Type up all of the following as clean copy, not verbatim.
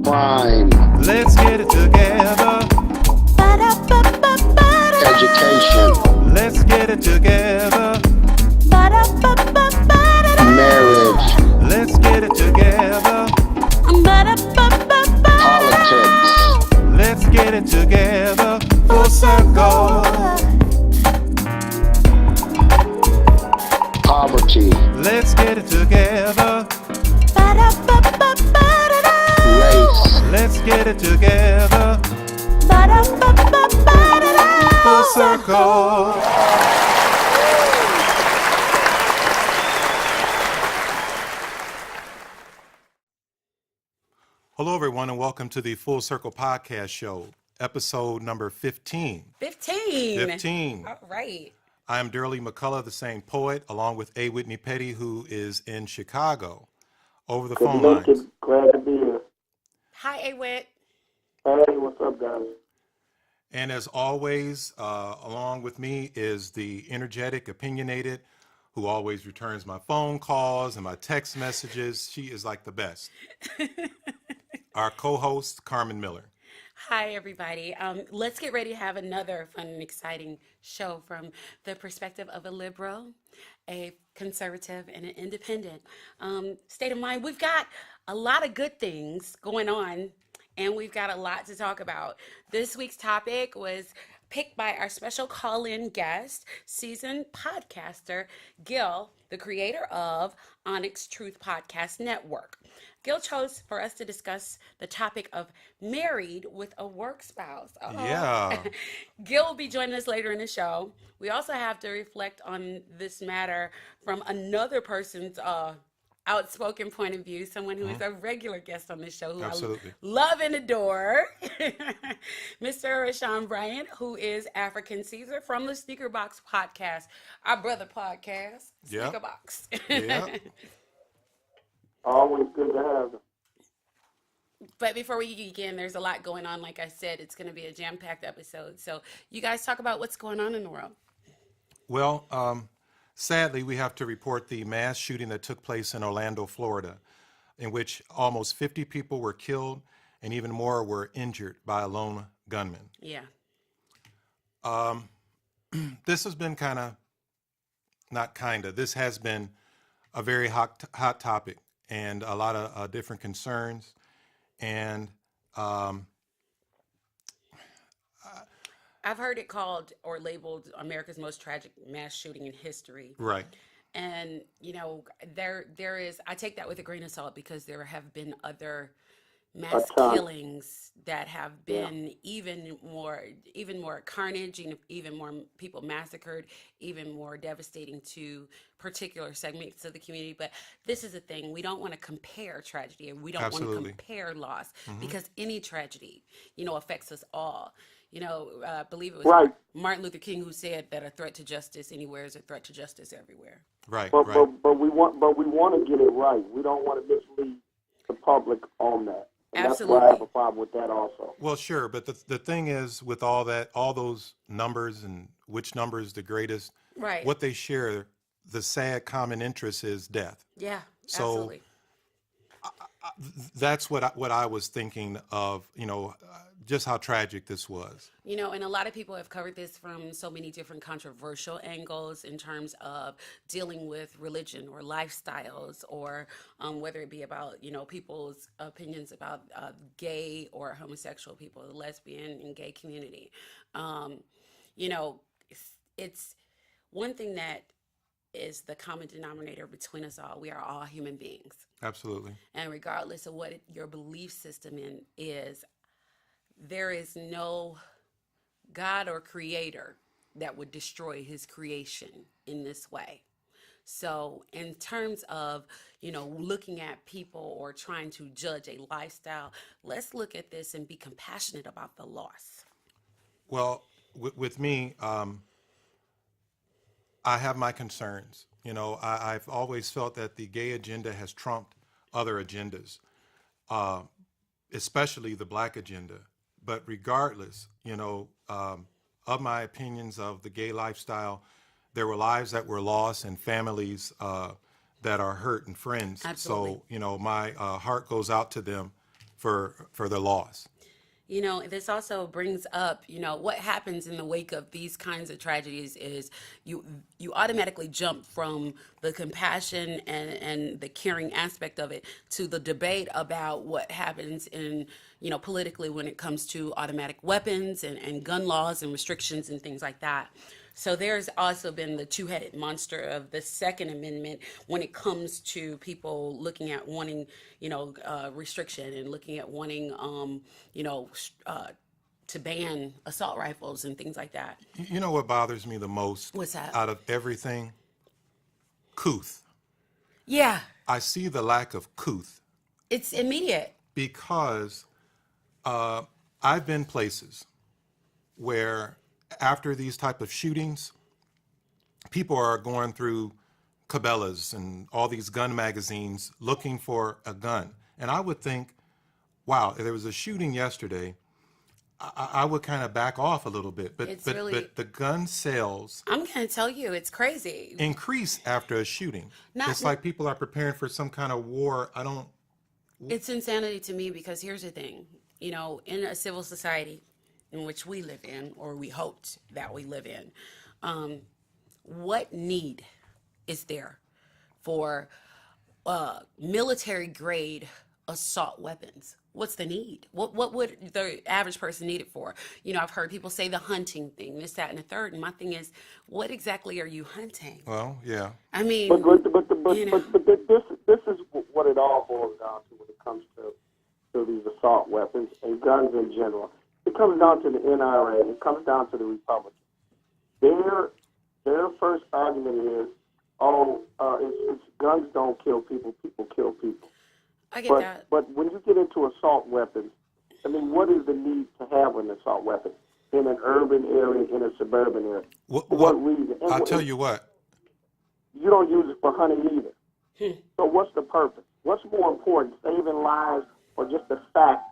Crime. Let's get it together. Education. Let's get it together. Marriage. Let's get it together. Politics. Let's get it together. Full circle. Poverty. Let's get it together. Race. Let's get it together. Full circle. Hello, everyone, and welcome to the Full Circle Podcast Show, episode number 15. 15. All right. I am Darryl E. McCullough, the same poet, along with a Whitney Petty, who is in Chicago. Over the phone lines. Glad to be here. Hi, A-Wit. Hey, what's up, guys? And as always, along with me is the energetic, opinionated, who always returns my phone calls and my text messages. She is like the best. Our co-host, Carmen Miller. Hi, everybody. Let's get ready to have another fun and exciting show from the perspective of a liberal, a conservative, and an independent state of mind. We've got a lot of good things going on, and we've got a lot to talk about. This week's topic was picked by our special call-in guest, seasoned podcaster, Gil, the creator of Onyx Truth Podcast Network. Gil chose for us to discuss the topic of married with a work spouse. Yeah. Gil will be joining us later in the show. We also have to reflect on this matter from another person's outspoken point of view, someone who is a regular guest on this show, who Absolutely. I love and adore, Mr. Rashone Bryant, who is Afrikan Caesar from the Sneaker Box Podcast, our brother podcast, Yep. Sneaker Box. Yeah. Always good to have them. But before we begin, there's a lot going on. Like I said, it's going to be a jam-packed episode. So you guys talk about what's going on in the world. Well, sadly, we have to report the mass shooting that took place in Orlando, Florida, in which almost 50 people were killed and even more were injured by a lone gunman. Yeah. This has been this has been a very hot topic and a lot of different concerns. And I've heard it called or labeled America's most tragic mass shooting in history. right. And, you know, there is, I take that with a grain of salt because there have been other mass killings that have been even more carnage, and even more people massacred, even more devastating to particular segments of the community. But this is the thing, we don't want to compare tragedy, and we don't want to Absolutely. compare loss, because any tragedy, affects us all. I believe it was Right. Martin Luther King who said that a threat to justice anywhere is a threat to justice everywhere. Right. But, right. but we want to get it right. We don't want to mislead the public on that. And Absolutely. That's why I have a problem with that also. Well, sure, but the thing is, with all those numbers and which number is the greatest, Right. what they share, the sad common interest is death. Yeah, So, absolutely. That's what I was thinking of, just how tragic this was. And a lot of people have covered this from so many different controversial angles in terms of dealing with religion or lifestyles, or whether it be about, people's opinions about gay or homosexual people, the lesbian and gay community. It's one thing that is the common denominator between us all. We are all human beings. Absolutely. And regardless of what your belief system is, there is no God or creator that would destroy his creation in this way. So in terms of, looking at people or trying to judge a lifestyle, let's look at this and be compassionate about the loss. Well, with me, I have my concerns. I've always felt that the gay agenda has trumped other agendas, especially the black agenda. But regardless, of my opinions of the gay lifestyle, there were lives that were lost and families that are hurt and friends. Absolutely. So, my heart goes out to them for the loss. You know, this also brings up, you know, what happens in the wake of these kinds of tragedies is you automatically jump from the compassion and the caring aspect of it to the debate about what happens in, you know, politically when it comes to automatic weapons and gun laws and restrictions and things like that. So there's also been the two-headed monster of the Second Amendment when it comes to people looking at wanting, you know, restriction and looking at wanting, you know, to ban assault rifles and things like that. You know what bothers me the most? What's that? Out of everything? Couth. Yeah, I see the lack of couth it's immediate. because I've been places where after these type of shootings, people are going through Cabela's and all these gun magazines looking for a gun. And I would think, wow, if there was a shooting yesterday, I would kind of back off a little bit. But the gun sales I'm going to tell you, it's crazy. increase after a shooting. It's like people are preparing for some kind of war. It's insanity to me because here's the thing, you know, in a civil society in which we live in, or we hoped that we live in, what need is there for military grade assault weapons? What's the need? What would the average person need it for? You know, I've heard people say the hunting thing, this, that, and the third. And my thing is, what exactly are you hunting? Well, yeah. I mean, But you know. this is what it all boils down to when it comes to these assault weapons and guns in general. It comes down to the NRA. It comes down to the Republicans. Their first argument is, it's guns don't kill people, people kill people. I get that. But when you get into assault weapons, I mean, what is the need to have an assault weapon in an urban area, in a suburban area? For what reason? And I'll tell you what. You don't use it for hunting either. So what's the purpose? What's more important, saving lives or just the fact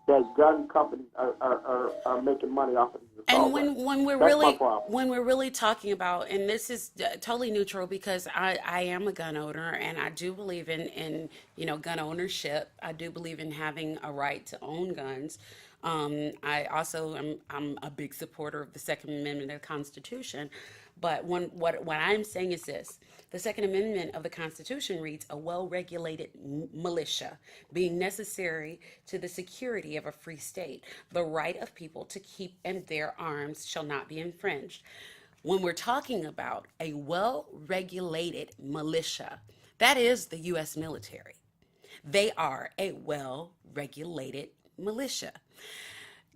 that gun companies are making money off of these assault weapons? When we're That's really my problem. when we're really talking about, and this is totally neutral because I am a gun owner and I do believe in you know, gun ownership. I do believe in having a right to own guns. I also I'm a big supporter of the Second Amendment of the Constitution. But what I'm saying is this: the Second Amendment of the Constitution reads, "A well-regulated militia, being necessary to the security of a free state, the right of people to keep and bear arms shall not be infringed." When we're talking about a well-regulated militia, that is the U.S. military. They are a well-regulated militia.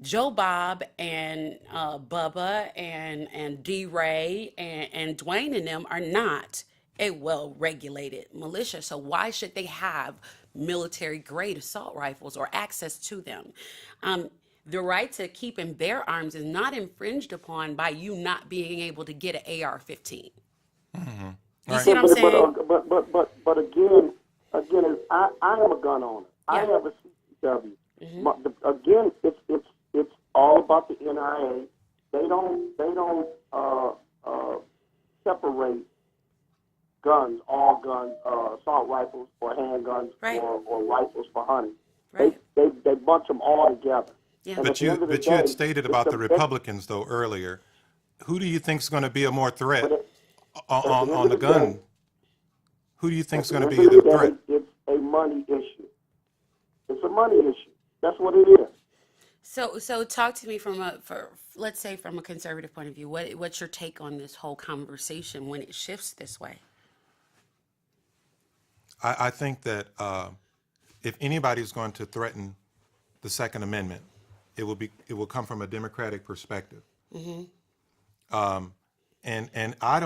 Joe Bob and Bubba and D-Ray and Dwayne and them are not a well-regulated militia. So why should they have military-grade assault rifles or access to them? The right to keep and bear arms is not infringed upon by you not being able to get an AR-15. Mm-hmm. You see what I'm saying? But again, I am a gun owner. I Yeah. have a CCW. Again, it's all about the NRA. They don't separate guns, all guns, assault rifles or handguns Right. or rifles for hunting. Right. They bunch them all together. Yeah. And But at the end of the you had day, stated it's about the the- Republicans though earlier. Who do you think is going to be a more threat But on the gun? Who do you think is going to At be end the of the threat? day, it's a money issue. It's a money issue. That's what it is. So talk to me let's say from a conservative point of view. What's your take on this whole conversation when it shifts this way? I think that if anybody's going to threaten the Second Amendment, it will come from a Democratic perspective. Mm-hmm. And I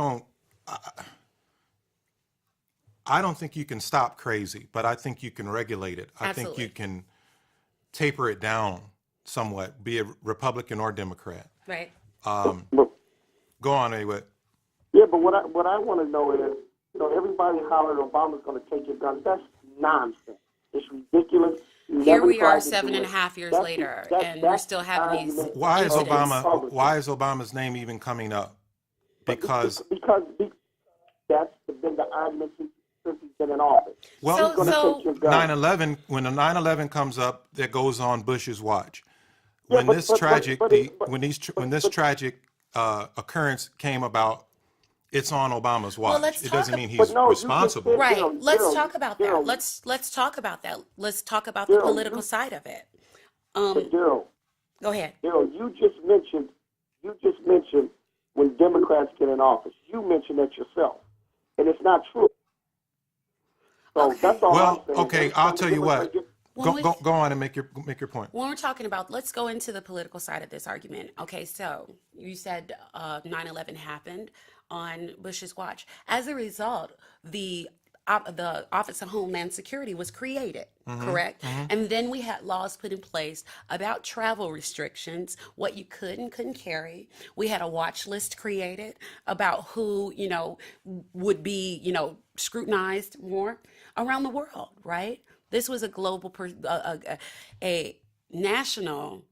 don't think you can stop crazy, but I think you can regulate it. I think Absolutely. you can taper it down somewhat, be a Republican or Democrat. Right. But, Go on, anyway. yeah, but what I want to know is, everybody hollered Obama's going to take your guns. That's nonsense. It's ridiculous. Here we are 7.5 years later, and we're still having these. Why is incidents. Obama's name even coming up? Because that's been the argument since he's get in office. Well, So- Who's going to so- take your gun? 9/11, when the 9/11 comes up, that goes on Bush's watch. Yeah, When but- this but- tragic, but- the, but- when these, tr- when but- this but- tragic occurrence came about, it's on Obama's watch. let's It talk doesn't ab- mean he's But no, you just responsible. said- Right. Daryl, Let's Daryl, talk about that. Daryl. Let's talk about that. Let's talk about the Daryl, political you- side of it. But Daryl, Go ahead. you just mentioned when Democrats get in office. You mentioned that yourself, and it's not true. So Okay. that's all Well, I'm saying. okay, Every I'll time tell you Democrats what. get- When we- Go on and make your point. When we're talking about, let's go into the political side of this argument. Okay, so you said 9/11 happened on Bush's watch. As a result, the Office of Homeland Security was created, correct? And then we had laws put in place about travel restrictions, what you could and couldn't carry. We had a watch list created about who, would be, scrutinized more around the world, right? This was a global, a national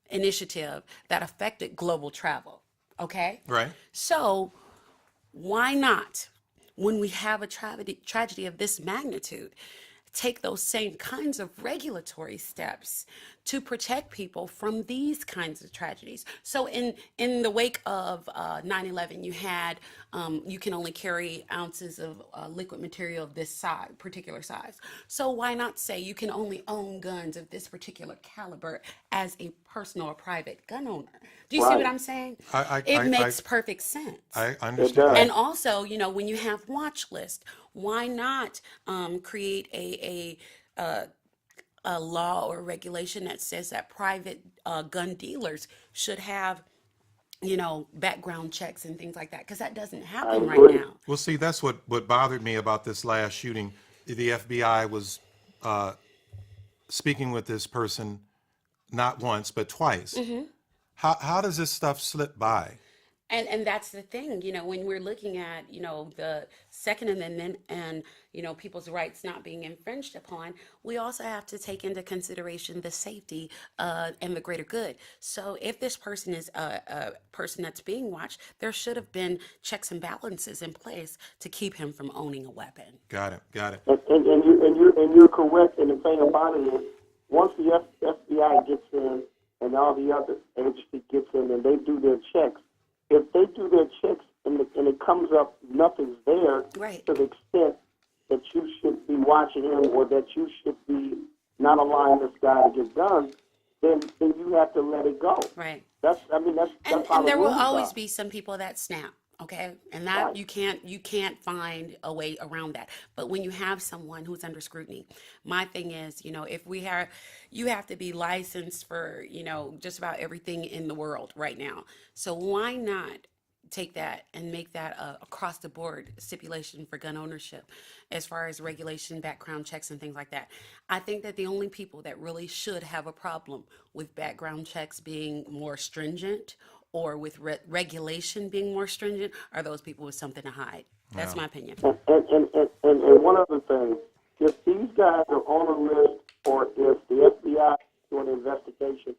initiative that affected global travel, okay? Right. So why not, when we have a tragedy of this magnitude, take those same kinds of regulatory steps to protect people from these kinds of tragedies? So in the wake of 9/11, you had, you can only carry ounces of liquid material of this size, particular size. So why not say you can only own guns of this particular caliber as a personal or private gun owner? Do you see what Right. I'm saying? I- It I- makes perfect sense. I It understand. does. And also, when you have watch list, why not create a law or regulation that says that private gun dealers should have, background checks and things like that? Because that doesn't happen right agree. now. Well, see, that's what bothered me about this last shooting. The FBI was speaking with this person not once, but twice. Mm-hmm. How does this stuff slip by? And that's the thing, when we're looking at, the Second Amendment and, people's rights not being infringed upon, we also have to take into consideration the safety and the greater good. So if this person is a person that's being watched, there should have been checks and balances in place to keep him from owning a weapon. Got it. And you're correct. And the thing about it is, once the FBI gets in and all the other agency gets in and they do their checks, if they do their checks and it comes up nothing's there, Right. to the extent that you should be watching him or that you should be not allowing this guy to get guns, then you have to let it go. Right. That's how And the there will rules always are. be some people that snap, okay? And that Right. you can't find a way around that. But when you have someone who's under scrutiny, my thing is, if you have to be licensed for, just about everything in the world right now. So why not take that and make that a across the board stipulation for gun ownership as far as regulation, background checks and things like that? I think that the only people that really should have a problem with background checks being more stringent or with regulation being more stringent are those people with something to hide. That's my opinion. And one other thing, if these guys are on a list or if the FBI is doing an investigation,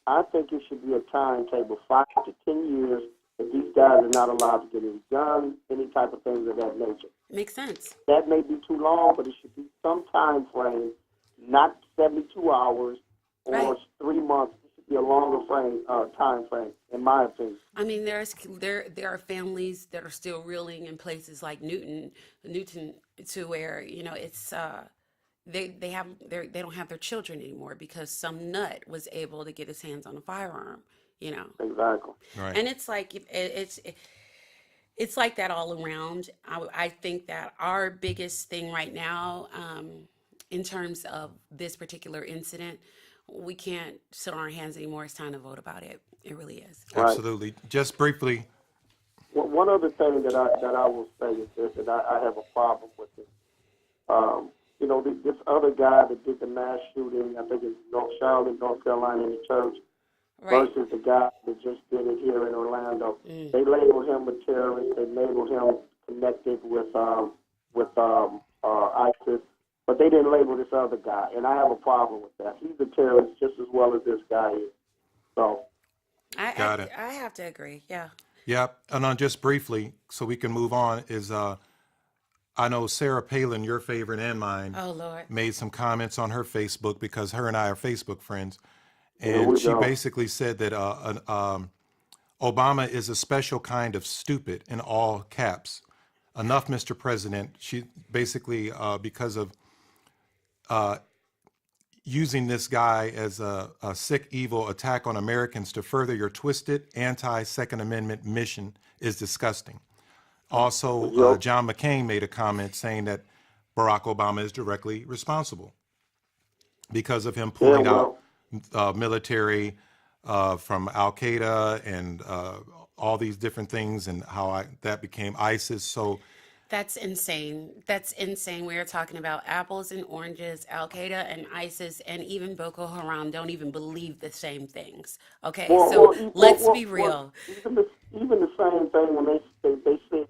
I think it should be a timetable, 5 to 10 years, that these guys are not allowed to get any guns, any type of things of that nature. Makes sense. That may be too long, but it should be some time frame, not 72 hours or Right. 3 months. It should be a longer time frame, in my opinion. I mean, there are families that are still reeling in places like Newton, to where it's they don't have their children anymore because some nut was able to get his hands on a firearm. Exactly. Right. And it's like it's like that all around. I think that our biggest thing right now, in terms of this particular incident, we can't sit on our hands anymore. It's time to vote about it. It really is. Right. Absolutely. Just briefly. One other thing that I will say is this, and I have a problem with it. This other guy that did the mass shooting, I think it's Charlotte, North Carolina, in the church, Right. versus the guy that just did it here in Orlando. They labeled him a terrorist. They labeled him connected with ISIS, but they didn't label this other guy, and I have a problem with that. He's a terrorist just as well as this guy is. So, Got it. I have to agree. Yeah. Yep. And just briefly, so we can move on, is I know Sarah Palin, your favorite and mine, Oh, Lord. made some comments on her Facebook because her and I are Facebook friends. Here And we she go. basically said that Obama is a special kind of stupid in all caps. Enough, Mr. President. She basically, because of using this guy as a sick, evil attack on Americans to further your twisted anti-Second Amendment mission is disgusting. Also, John McCain made a comment saying that Barack Obama is directly responsible because of him pulling out military from Al-Qaeda and all these different things and how that became ISIS. So That's insane. That's insane. We are talking about apples and oranges. Al-Qaeda and ISIS and even Boko Haram don't even believe the same things. Okay, let's be real. Even the same thing when they say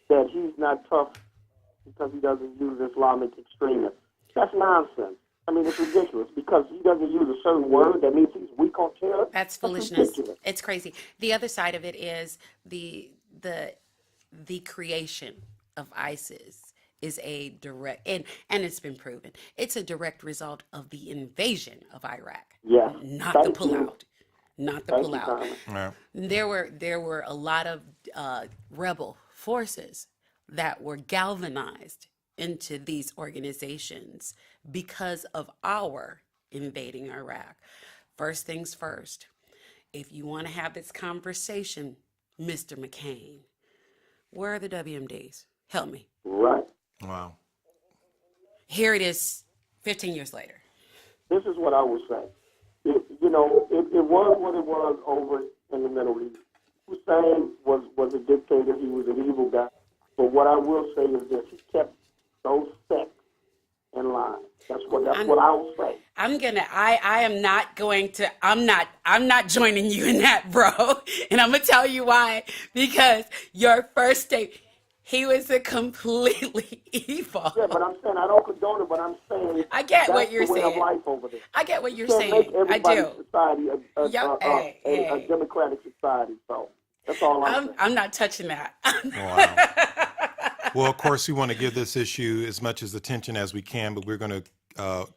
that he's not tough because he doesn't use Islamic extremists. That's nonsense. I mean, it's ridiculous because he doesn't use a certain word that means he's weak on terror. That's foolishness. Ridiculous. It's crazy. The other side of it is the creation of ISIS is a direct, and it's been proven, it's a direct result of the invasion of Iraq. Yes. Not Thank the pull you. out. Not the Thank pull you, out. Carmen. yeah. There were a lot of rebel forces that were galvanized into these organizations because of our invading Iraq. First things first, if you want to have this conversation, Mr. McCain, where are the WMDs? Help me. Right. Wow. Here it is 15 years later. This is what I would say. It was what it was over in the Middle East. Hussein was a dictator. He was an evil guy. But what I will say is this: he kept those sects in line. That's what I will say. I'm not joining you in that, bro. And I'm going to tell you why. Because your first statement, he was a completely evil. Yeah, but I'm saying I don't condone it, but I'm saying I get that's what you're the way saying. of life over there. I get what you're You can't saying. make I everybody's do. society Hey. a democratic society. So that's all I'm saying. I'm not touching that. Wow. Well, of course, we want to give this issue as much as attention as we can, but we're going to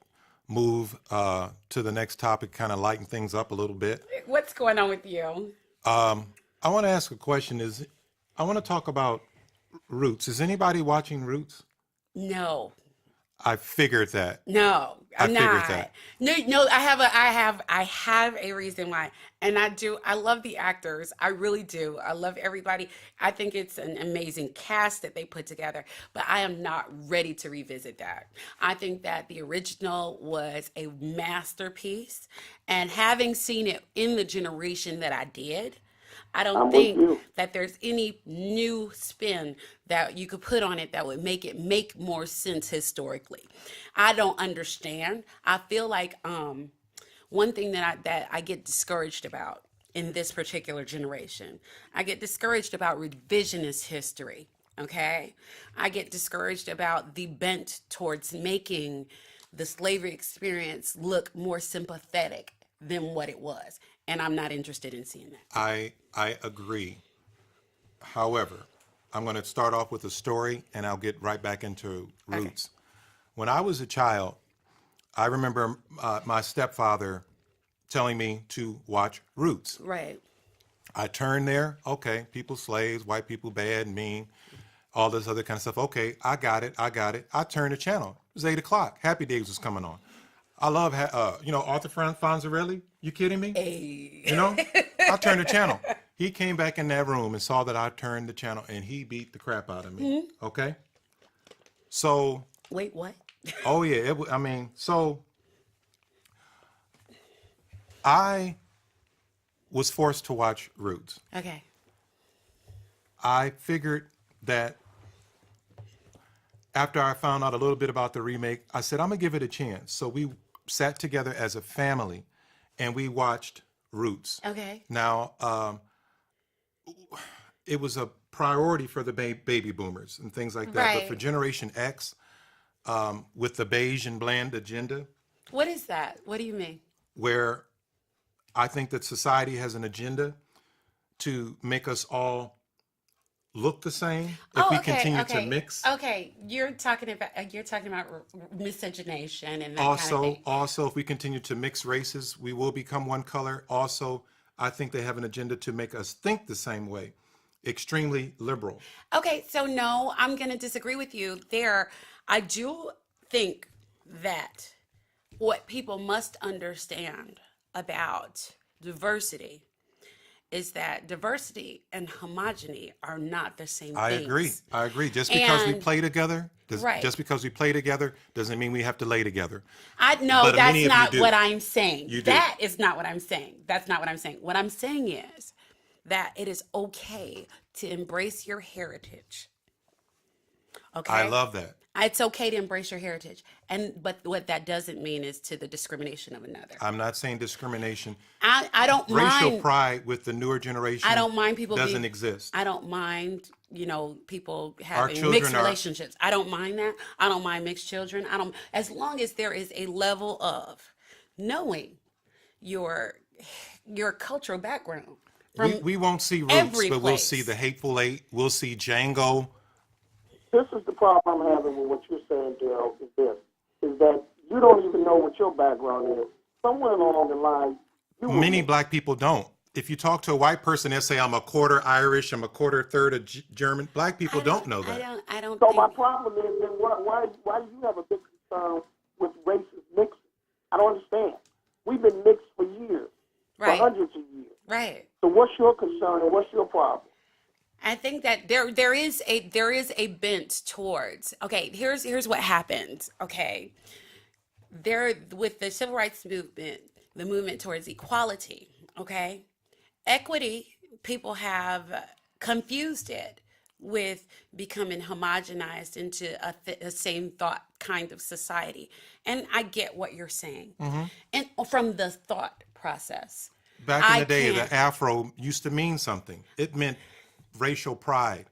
move to the next topic, kind of lighten things up a little bit. What's going on with you? I want to ask a question. I want to talk about Roots. Is anybody watching Roots? No. I figured that. No, I'm I figured not. that. No, I have a reason why. And I love the actors. I really do. I love everybody. I think it's an amazing cast that they put together, but I am not ready to revisit that. I think that the original was a masterpiece, and having seen it in the generation that I did, I don't I'm with think you. that there's any new spin that you could put on it that would make it make more sense historically. I don't understand. I feel like one thing that I get discouraged about in this particular generation, I get discouraged about revisionist history. Okay, I get discouraged about the bent towards making the slavery experience look more sympathetic than what it was. And I'm not interested in seeing that. I agree. However, I'm going to start off with a story and I'll get right back into Roots. Okay. When I was a child, I remember my stepfather telling me to watch Roots. Right. I turned there. Okay, people slaves, white people bad, mean, all this other kind of stuff. Okay, I got it. I turned the channel. It was 8 o'clock. Happy Days was coming on. I love, Arthur Fonzarelli. You kidding me? Hey. I turned the channel. He came back in that room and saw that I turned the channel, and he beat the crap out of me. Mm-hmm. Okay? So. Wait, what? Oh, yeah. So I was forced to watch Roots. Okay. I figured that after I found out a little bit about the remake, I said, I'm going to give it a chance. So we sat together as a family and we watched Roots. Okay. Now, it was a priority for the baby boomers and things like that. Right. But for Generation X, with the Beige and Bland Agenda. What is that? What do you mean? Where I think that society has an agenda to make us all look the same, if we continue to mix. Okay, you're talking about miscegenation and that kind of thing. Also, if we continue to mix races, we will become one color. Also, I think they have an agenda to make us think the same way. Extremely liberal. Okay, so no, I'm going to disagree with you there. I do think that what people must understand about diversity is that diversity and homogeny are not the same things. I agree. Just because we And- play together, Right. just because we play together doesn't mean we have to lay together. No, But that's many of you not do. what I'm saying. You do. That is not what I'm saying. That's not what I'm saying. What I'm saying is that it is okay to embrace your heritage. Okay? I love that. It's okay to embrace your heritage. But what that doesn't mean is to the discrimination of another. I'm not saying discrimination. I don't Racial mind. pride with the newer generation I don't mind people doesn't being- exist. I don't mind, people having children mixed are- relationships. I don't mind that. I don't mind mixed children. As long as there is a level of knowing your cultural background. We won't see roots, every but we'll place. see the Hateful Eight. We'll see Django. This is the problem I'm having with what you're saying, Darryl, is that you don't even know what your background is. Somewhere along the line, you were Many black people don't. If you talk to a white person, they'll say, I'm a quarter Irish, I'm a quarter third of German. Black people don't know that. I don't So think. my problem is, then why do you have a big concern with races mixing? I don't understand. We've been mixed for years, Right. for hundreds of years. Right. So what's your concern and what's your problem? I think that there is a bent towards, okay, here's what happened. Okay. With the civil rights movement, the movement towards equality, okay? Equity, people have confused it with becoming homogenized into a same thought kind of society. And I get what you're saying. And from the thought process. Back in I the day, can't- the afro used to mean something. It meant racial pride.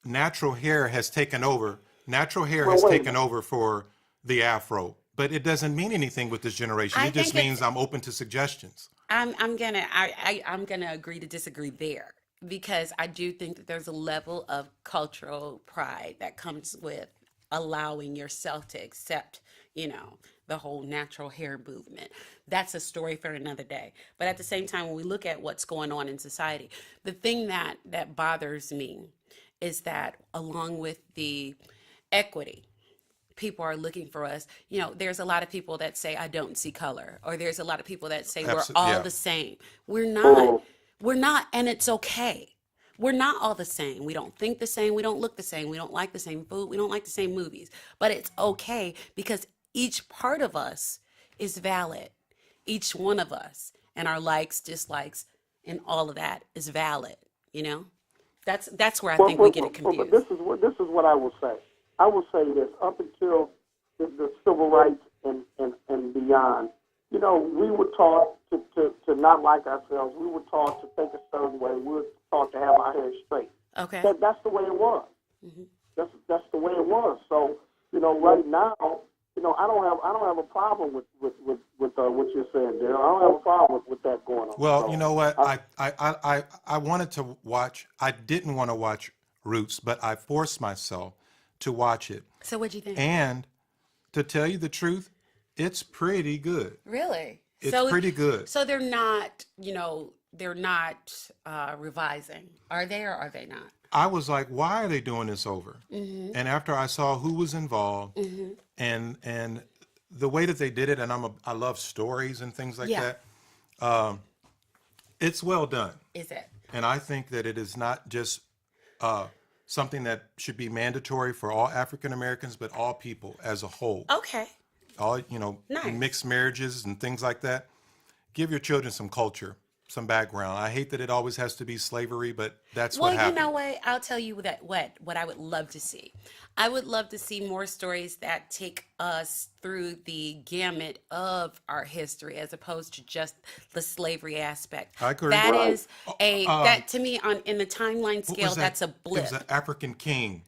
Natural hair has taken over. Natural hair has wait a taken over for the afro. But it doesn't mean anything with this generation. I It just think means I'm open to suggestions. I'm gonna agree to disagree there, because I do think that there's a level of cultural pride that comes with allowing yourself to accept, the whole natural hair movement. That's a story for another day. But at the same time, when we look at what's going on in society, the thing that bothers me is that along with the equity, people are looking for us. There's a lot of people that say, I don't see color, or there's a lot of people that say we're all Yeah. the same. We're not, and it's okay. We're not all the same. We don't think the same. We don't look the same. We don't like the same food. We don't like the same movies. But it's okay, because each part of us is valid. Each one of us, and our likes, dislikes, and all of that is valid. That's where I think we get it confused. But this is what I will say. I will say this: up until the civil rights and beyond, we were taught to not like ourselves. We were taught to think a certain way. We were taught to have our hair straight. Okay. That's the way it was. That's the way it was. So right now, I don't have a problem with what you're saying, Darryl. I don't have a problem with that going on. Well, So, you know what? I wanted to watch. I didn't want to watch Roots, but I forced myself to watch it. So what'd you think? And to tell you the truth, it's pretty good. Really? It's pretty good. So they're not, revising. Are they, or are they not? I was like, why are they doing this over? And after I saw who was involved and the way that they did it, and I love stories and things like Yeah. that. It's well done. Is it? And I think that it is not just something that should be mandatory for all African Americans, but all people as a whole. Okay. All, Nice. mixed marriages and things like that. Give your children some culture, some background. I hate that it always has to be slavery, but that's what happened. Well, you know what? I'll tell you what I would love to see. I would love to see more stories that take us through the gamut of our history, as opposed to just the slavery aspect. I agree. That Right. is that to me in the timeline What scale. was that? That's a It blip. was an African king.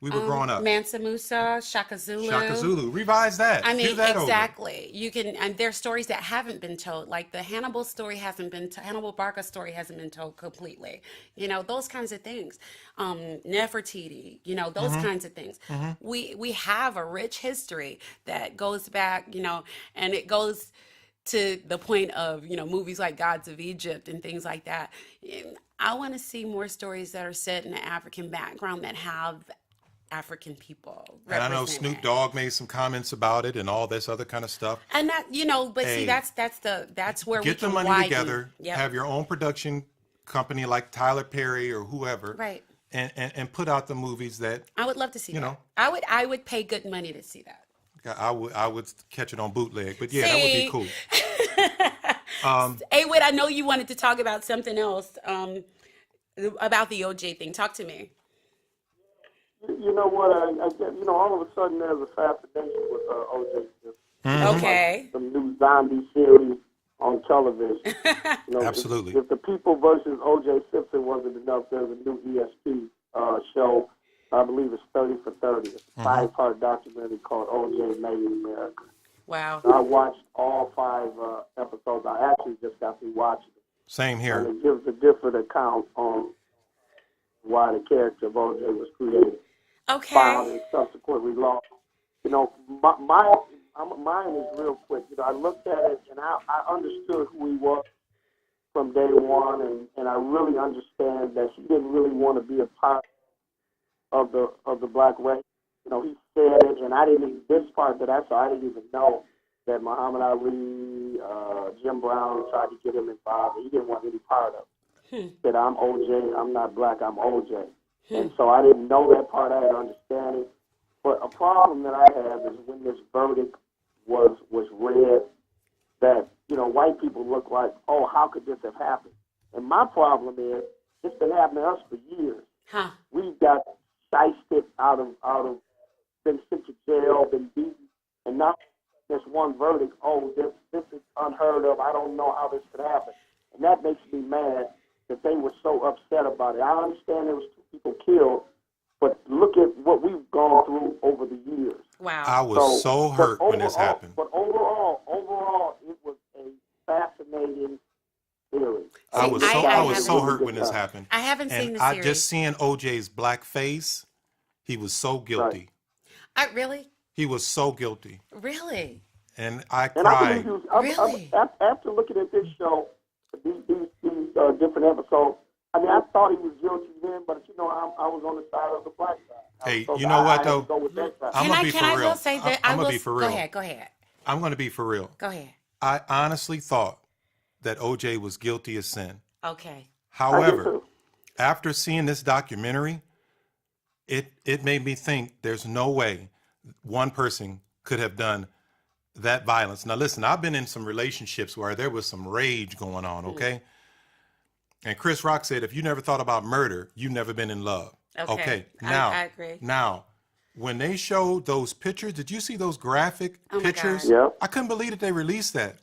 we were growing up. Mansa Musa, Shaka Zulu. Shaka Zulu. Revise that. I mean, Do that exactly. You can, and there's stories that haven't been told. Like the Hannibal story hasn't been, Hannibal Barca story hasn't been told completely. You know, those kinds of things. Nefertiti, you know, those kinds of things. We have a rich history that goes back, you know, and it goes to the point of, you know, movies like Gods of Egypt and things like that. I want to see more stories that are set in an African background that have African people And I know represented. Snoop Dogg made some comments about it and all this other kind of stuff. And that, you know, but Hey, see, that's where we Get the can money widen. together, Yep. have your own production company like Tyler Perry or whoever, Right. and put out the movies that I would love to see You that. know. I would pay good money to see that. I would catch it on bootleg. But yeah, that would be See? cool. Hey, wait, I know you wanted to talk about something else, about the OJ thing. Talk to me. You know what? I get, you know, all of a sudden there's a fascination with O.J. Simpson. Okay. Some new zombie series on television. You know, Absolutely. If the People versus O.J. Simpson wasn't enough, there's a new ESP show. I believe it's 30 for 30. It's a 5-part documentary called O.J. Made in America. Wow. I watched all 5 episodes. I actually just got through watching it. Same And here. it gives a different account on why the character of O.J. was created, found, Okay. and subsequently lost. You know, mine is real quick. You know, I looked at it and I understood who he was from day one, and I really understand that he didn't really want to be a part of the black race. You know, he said it, and I didn't even, this part that I saw, I didn't even know that Muhammad Ali, Jim Brown tried to get him involved. He didn't want any part of it. He said, I'm OJ, I'm not black, I'm OJ. And so I didn't know that part, I had to understand it. But a problem that I have is when this verdict was read, that, you know, white people look like, oh, how could this have happened? And my problem is, it's been happening to us for years. Huh. We've got shysted out of, been sent to jail, been beaten, and now this one verdict, oh, this is unheard of, I don't know how this could happen. And that makes me mad that they were so upset about it. I understand there was 2 people killed, but look at what we've gone through over the years. Wow. I was so hurt when this happened. But overall, it was a fascinating series. I was so hurt when this happened. I haven't seen And the I series. just seeing OJ's black face, he was so guilty. Really? He was so guilty. Really? And I And I cried. believe Really? after looking at this show, these different episodes, I mean, I thought he was guilty then, but you know, I was on the side of the black side. Hey, So you know what, I had to though? go with that side. I'm gonna be Can for I real. will say that I'm I gonna will be for real. Go ahead. I'm going to be for real. Go ahead. I honestly thought that OJ was guilty of sin. Okay. I did However, too. after seeing this documentary, it made me think there's no way one person could have done that violence. Now, listen, I've been in some relationships where there was some rage going on, okay? And Chris Rock said, if you never thought about murder, you've never been in love. Okay. Now, I agree. Now, when they showed those pictures, did you see those graphic Oh my pictures? God. Yep. I couldn't believe that they released that.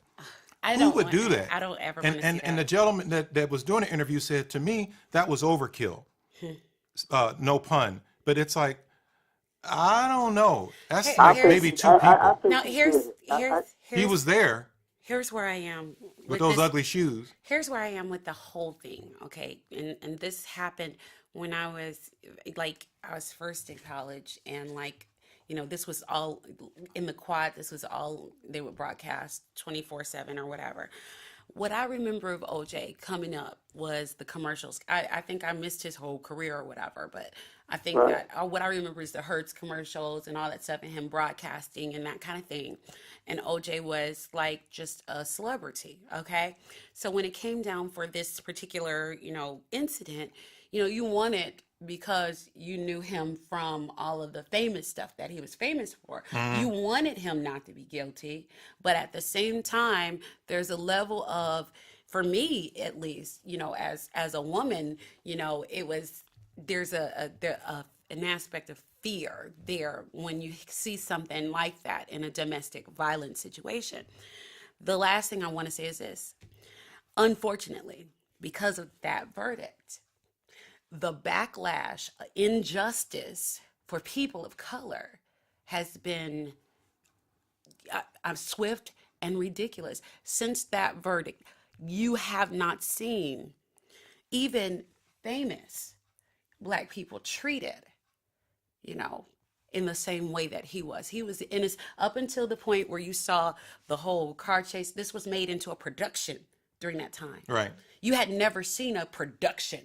I Who don't would want do that? I don't ever And want to see that. and the gentleman that was doing the interview said to me that was overkill. No pun, but it's like I don't know. That's Hey, like here's- maybe 2 I people. think Now he here's did it. He was there here's where I am with those ugly shoes. Here's where I am with the whole thing, okay? And this happened when I was first in college, and like, you know, this was all in the quad. This was all they would broadcast 24/7 or whatever. What I remember of OJ coming up was the commercials. I think I missed his whole career or whatever, but I think Right. that what I remember is the Hertz commercials and all that stuff and him broadcasting and that kind of thing. And OJ was like just a celebrity, okay? So when it came down for this particular, you know, incident, you know, you wanted, because you knew him from all of the famous stuff that he was famous for, you wanted him not to be guilty. But at the same time, there's a level of, for me at least, you know, as a woman, you know, there's an aspect of fear there when you see something like that in a domestic violence situation. The last thing I want to say is this. Unfortunately, because of that verdict, the backlash, injustice for people of color has been swift and ridiculous. Since that verdict, you have not seen even famous Black people treated, in the same way that he was. He was in his, up until the point where you saw the whole car chase, this was made into a production during that time. Right. You had never seen a production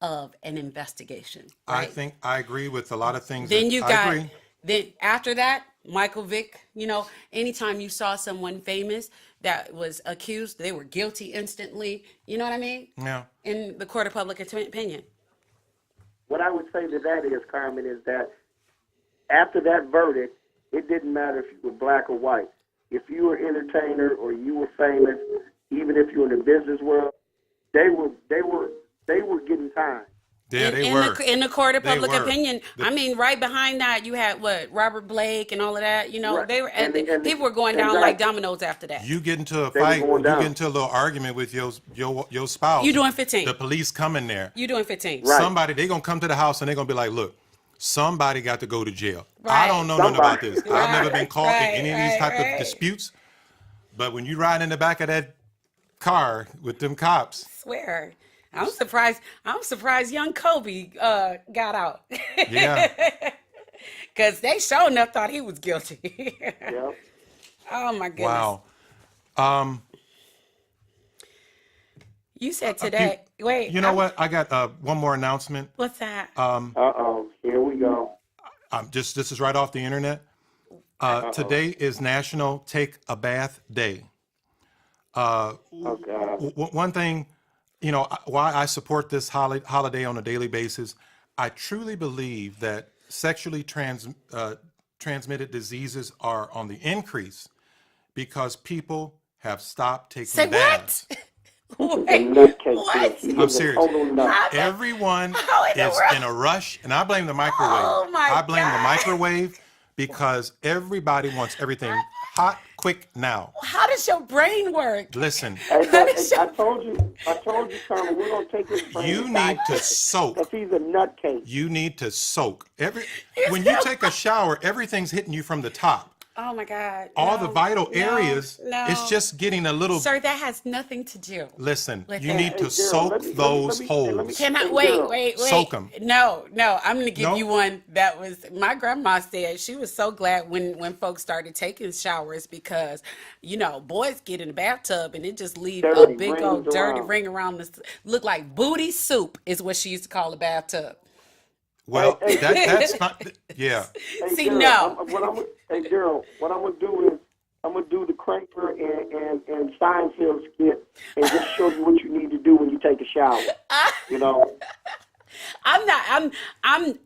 of an investigation. Right? I agree with a lot of things. Then you got, agree. then after that, Michael Vick, anytime you saw someone famous that was accused, they were guilty instantly. You know what I mean? Yeah. In the court of public opinion. What I would say to that is, Carmen, is that after that verdict, it didn't matter if you were black or white. If you were an entertainer or you were famous, even if you were in the business world, they were getting time. Yeah, in the court of They public were. opinion. I mean, right behind that, you had Robert Blake and all of that. Right. They were And people were going down like dominoes after that. You get into a They were fight, going you down. get into a little argument with your spouse. You doing 15. The police come in there. You doing 15. Right. Somebody, they going to come to the house and they're going to be like, look, somebody got to go to jail. Right. I don't know nothing about Somebody. this. I've never been caught Right, in any of these type right. of disputes. But when you ride in the back of that car with them cops, Swear. I'm surprised young Kobe got out. yeah. Because they sure enough thought he was guilty. Yep. Oh my goodness. Wow. You said today. Wait. You know what? I got one more announcement. What's that? Uh-oh. Here we go. This is right off the internet. Today is National Take a Bath Day. Oh, God. One thing, why I support this holiday on a daily basis, I truly believe that sexually transmitted diseases are on the increase because people have stopped taking Say baths. what? In that case, What? he I'm is a serious. total nut. Everyone How in the is world? in a rush, and I blame the microwave. Oh, my I blame the God. microwave because everybody wants everything hot, quick now. How does your brain work? Listen, Hey, I told you, Carmen, we're gonna take this friend. you need to soak. Because he's a nutcase. You need to soak. When you take a shower, everything's hitting you from the top. Oh my God. All No, the vital no, areas, no. it's just getting a little. Sir, that has nothing to do. Listen, Listen. you need Hey, to Daryl, soak let me- those let me- holes. Can I Hey, wait? girl. Soak 'em. No, I'm gonna give No? you one that was my grandma said she was so glad when folks started taking showers because boys get in the bathtub and it just leave a Dirty big rings old dirty around. ring around this look like booty soup is what she used to call the bathtub. Well, Hey, that's not. Yeah. Hey, See, Daryl, no. Hey, Daryl, what I'm gonna do is I'm gonna do the Cranker and Seinfeld skit and just show you what you need to do when you take a shower.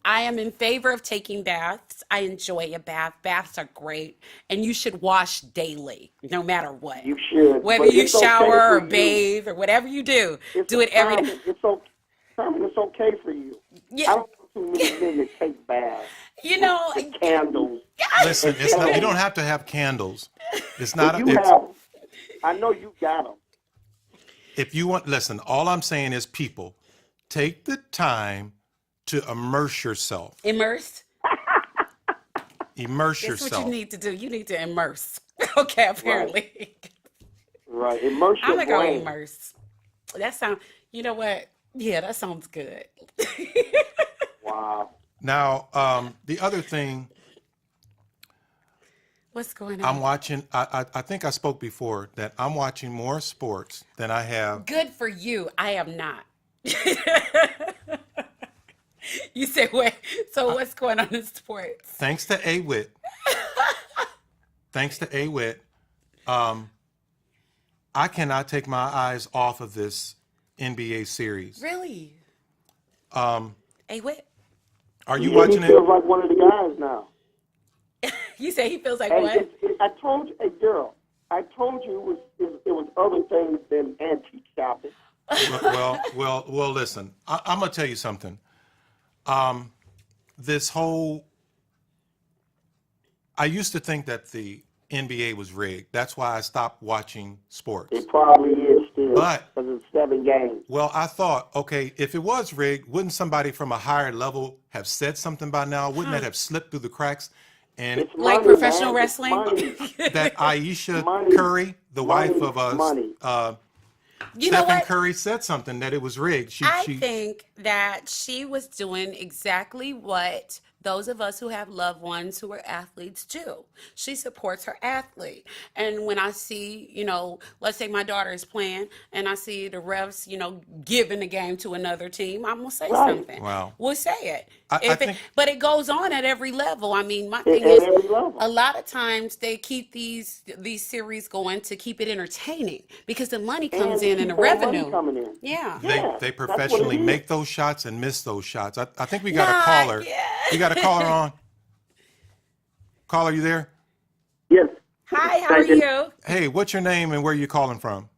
I am in favor of taking baths. I enjoy a bath. Baths are great, and you should wash daily, no matter what. You should. Whether but you it's okay shower or for you. bathe or whatever you do, do it every day. Carmen, it's okay for you. Yeah. I don't know too many men that take baths. The candles. Listen, it's not, you don't have to have candles. It's not. You It's, have them. I know you got them. if you want, listen. All I'm saying is, people, take the time to immerse yourself. Immerse. Immerse That's yourself. what you need to do. You need to immerse. Okay, apparently. Right. Immerse your I'm gonna go brain. immerse. That sounds. You know what? Yeah, that sounds good. Wow. Now, the other thing What's going on? I'm watching, I think I spoke before that I'm watching more sports than I have. Good for you. I am not. You said what? So what's going on in sports? Thanks to A-Wit. Thanks to A-Wit, I cannot take my eyes off of this NBA series. Really? Hey, what? Are you He watching feels it? like one of the guys now. You say he feels like Hey, what? I told you, hey, girl, I told you it was other things than antique shopping. Well, listen, I'm going to tell you something. This whole, I used to think that the NBA was rigged. That's why I stopped watching sports. It probably is still. But- because it's 7 games. Well, I thought, okay, if it was rigged, wouldn't somebody from a higher level have said something by now? Wouldn't that have slipped through the cracks? And It's Like money, professional man. It's wrestling? money. that Aisha Money. Curry, the wife Money. of Money. You know Stephen what? Curry, said something that it was rigged. I think that she was doing exactly what those of us who have loved ones who are athletes do. She supports her athlete. And when I see, let's say my daughter is playing and I see the refs, giving the game to another team, I'm going to say Right. something. Wow. We'll say it. I think- But it goes on at every level. I mean, my thing At is, every level. a lot of times they keep these series going to keep it entertaining because the money comes in and the keep more money revenue. coming in. Yeah. they Yeah, that's what professionally it is. make those shots and miss those shots. I think we got Nah, a caller. yeah. You got a caller on? Caller, you there? Yes. Hi, how are Thank you. you? Hey, what's your name and where you calling from?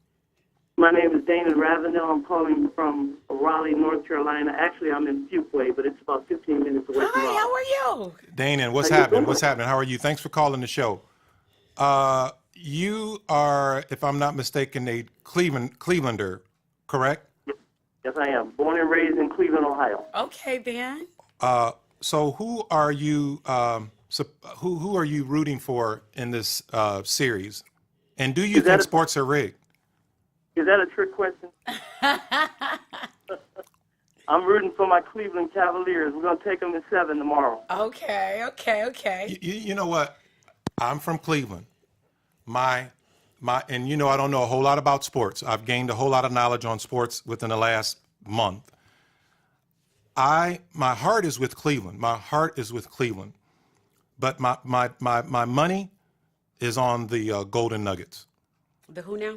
My name is Danone Ravenel. I'm calling from Raleigh, North Carolina. Actually, I'm in Fuquay, but it's about 15 minutes away from Hi, Raleigh. how are you? Dana, what's How you happening? doing? What's happening? How are you? Thanks for calling the show. You are, if I'm not mistaken, a Clevelander, correct? Yes, I am. Born and raised in Cleveland, Ohio. Okay, Ben. So who are you? Who are you rooting for in this series? And do you Is that think a- sports are rigged? Is that a trick question? I'm rooting for my Cleveland Cavaliers. We're going to take them in 7 tomorrow. Okay. You know what? I'm from Cleveland. And I don't know a whole lot about sports. I've gained a whole lot of knowledge on sports within the last month. My heart is with Cleveland. My heart is with Cleveland. But my money is on the Golden Nuggets. The who now?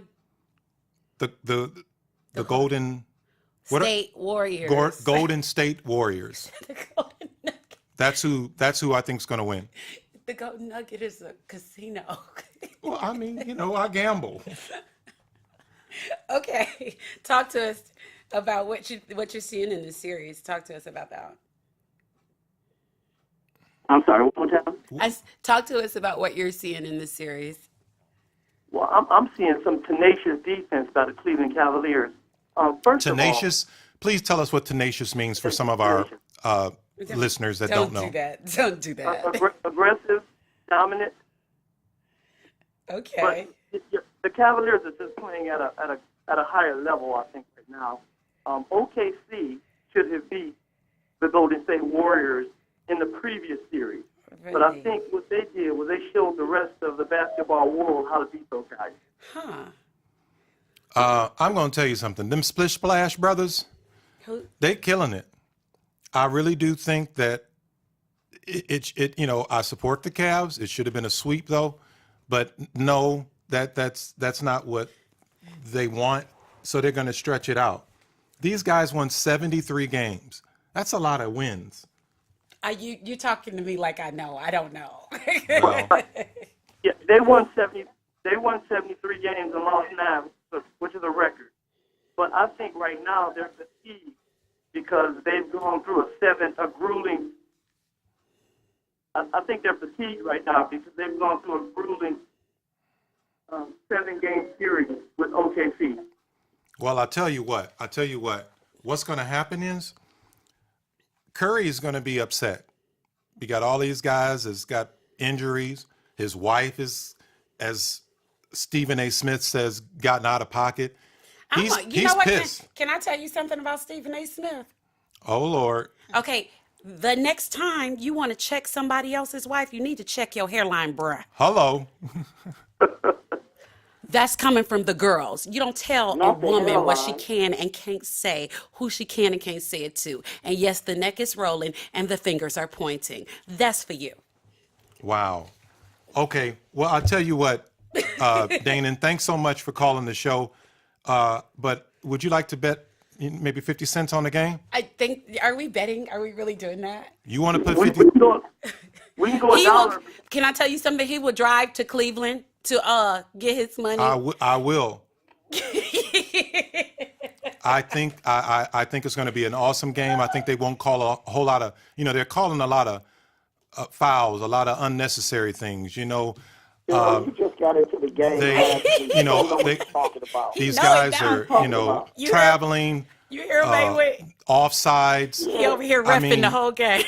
The Golden State Warriors. Golden State Warriors. The Golden Nugget. That's who I think is going to win. The Golden Nugget is a casino. Well, I mean, I gamble. Okay, talk to us about what you're seeing in the series. Talk to us about that. I'm sorry, one more time? Talk to us about what you're seeing in the series. Well, I'm seeing some tenacious defense by the Cleveland Cavaliers. First Tenacious. Please tell us what tenacious means for some of our listeners that don't know. Don't do of all, that. aggressive, dominant. Okay. But the Cavaliers are just playing at a higher level, I think, right now. OKC should have beat the Golden State Warriors in the previous series. But I think what they did was they showed the rest of the basketball world how to beat those guys. Huh. I'm going to tell you something. Them Splish Splash brothers, Who? they killing it. I really do think that I support the Cavs. It should have been a sweep though, but no, that's not what they want. So they're going to stretch it out. These guys won 73 games. That's a lot of wins. You talking to me like I know. I don't know. Well, Yeah, they won 73 games and lost 9, which is a record. But I think right now they're fatigued because they've gone through a grueling. I think they're fatigued right now because they've gone through a grueling 7-game series with OKC. well, I tell you what. What's going to happen is Curry is going to be upset. We got all these guys that's got injuries. His wife is, as Stephen A. Smith says, gotten out of pocket. He's pissed. Can I tell you something about Stephen A. Smith? Oh, Lord. Okay, the next time you want to check somebody else's wife, you need to check your hairline, bruh. Hello. That's coming from the girls. You don't tell Not a the woman what she hairline. can and can't say, who she can and can't say it to. And yes, the neck is rolling and the fingers are pointing. That's for you. Wow. Okay. Well, I'll tell you what, Danon, thanks so much for calling the show. But would you like to bet maybe 50 cents on the game? I think, are we betting? Are we really doing that? You want to put We 50? can go a He dollar. will, can I tell you something? He will drive to Cleveland to get his money. I will. I think it's going to be an awesome game. I think they won't call a whole lot of, they're calling a lot of fouls, a lot of unnecessary things. You just got into the game. They, you know, what you're talking about. these No, guys it's are, not. you know, You traveling, You hear me? Wait. offsides. He over here I reffing mean- the whole game.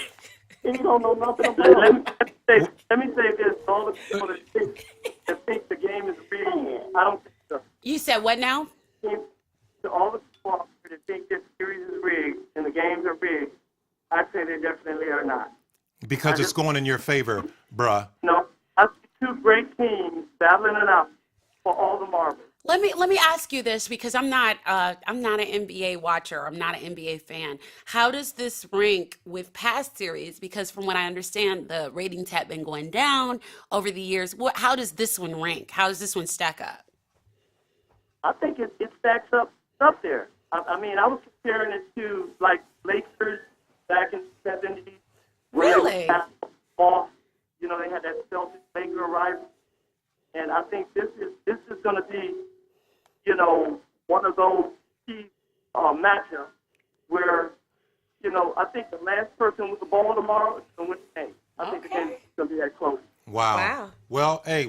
And you don't know nothing about Let me, it. let me say this. All the people that think the game is rigged, I don't think so. You said what now? To all the people out there that think this series is rigged and the games are rigged, I'd say they definitely are not. Because it's going in your favor, bruh. No, I see two great teams battling it out for all the marbles. Let me ask you this because I'm not an NBA watcher. I'm not an NBA fan. How does this rank with past series? Because from what I understand, the ratings have been going down over the years. How does this one rank? How does this one stack up? I think it stacks up there. I mean, I was comparing it to like Lakers back in the 70s. Really? Off, you know, they had that Celtics-Laker rivalry, and I think this is going to be, you know, one of those key matchups where, you know, I think the last person with the ball tomorrow is going to win the game. I think the game is going to be that close. Wow. Well, hey,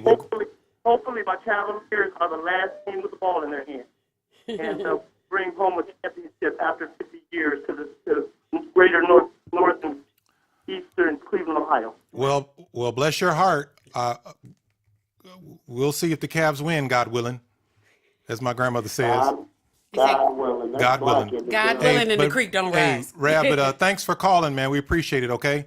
Hopefully my Cavaliers are the last team with the ball in their hand, and they'll bring home a championship after 50 years to the greater north and eastern Cleveland, Ohio. well, bless your heart. We'll see if the Cavs win, God willing, as my grandmother says. God willing. That's God willing. black in the God game. willing and the creek don't rise. Rab, but thanks for calling, man. We appreciate it, okay?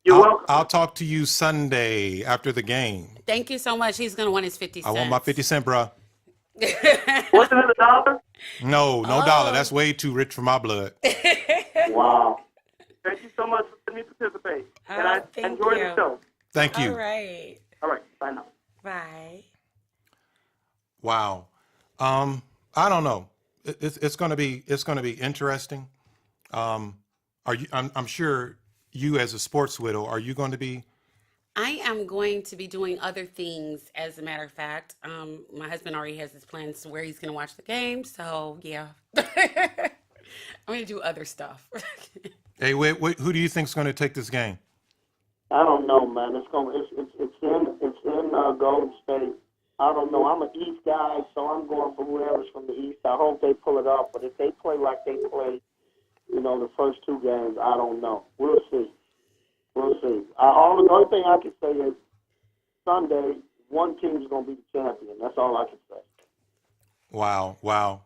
You're welcome. I'll talk to you Sunday after the game. Thank you so much. He's going to want his 50 I cents. want my 50 cent, bruh. Wasn't it $1? No dollar. That's way too rich for my blood. Wow. Thank you so much for letting me participate. And I thank enjoyed you. the show. Thank you. All right. All right. Bye now. Bye. Wow. I don't know. It's going to be interesting. I'm sure you as a sports widow, are you going to be? I am going to be doing other things, as a matter of fact. My husband already has his plans to where he's going to watch the game. So, yeah. I'm going to do other stuff. Hey, who do you think is going to take this game? I don't know, man. It's in Golden State. I don't know. I'm an East guy, so I'm going for whoever's from the East. I hope they pull it off. But if they play like they played, you know, the first two games, I don't know. We'll see. We'll see. The only thing I can say is Sunday, one team's going to be the champion. That's all I can say. Wow. Well,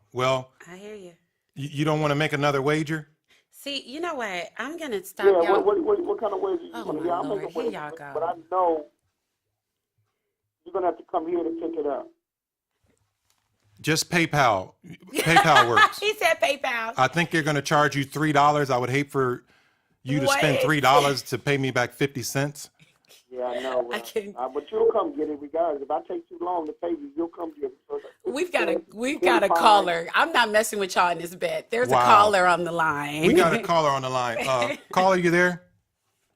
I hear you. you don't want to make another wager? See, you know what? I'm going to stop Yeah, y'all. what kind of ways are you Oh, going to my do? I'll Lord. make a Here way, y'all go. but I know you're going to have to come here to pick it up. Just PayPal. PayPal works. He said PayPal. I think they're going to charge you $3. I would hate for you to spend $3 to pay me back 50 cents. Yeah, I know. I can't- But you'll come get it regardless. If I take too long to pay you, you'll come get it. So We've got a $25. caller. I'm not messing with y'all in this bet. There's Wow. a caller on the line. We got a caller on the line. Caller, you there?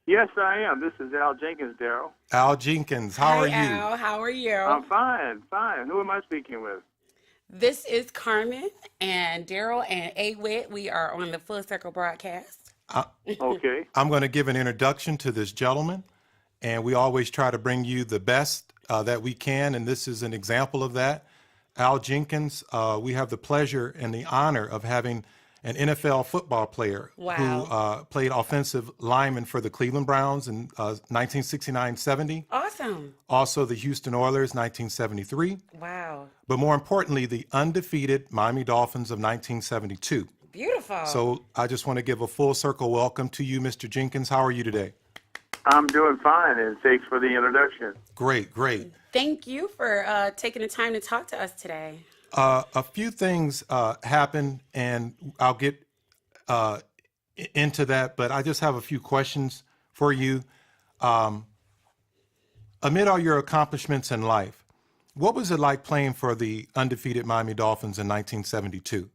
Yes, I am. This is Al Jenkins, Darryl. Al Jenkins. How are Hi, you? Al. How are you? I'm fine. Who am I speaking with? This is Carmen and Darryl and A-Wit. We are on the Full Circle broadcast. Okay. I'm going to give an introduction to this gentleman, and we always try to bring you the best that we can, and this is an example of that. Al Jenkins, we have the pleasure and the honor of having an NFL football player who played offensive lineman for the Cleveland Browns in 1969-70. Awesome. Also the Houston Oilers, 1973. Wow. But more importantly, the undefeated Miami Dolphins of 1972. Beautiful. So I just want to give a full circle welcome to you, Mr. Jenkins. How are you today? I'm doing fine, and thanks for the introduction. Great. Thank you for taking the time to talk to us today. A few things happened, and I'll get into that, but I just have a few questions for you. Amid all your accomplishments in life, what was it like playing for the undefeated Miami Dolphins in 1972?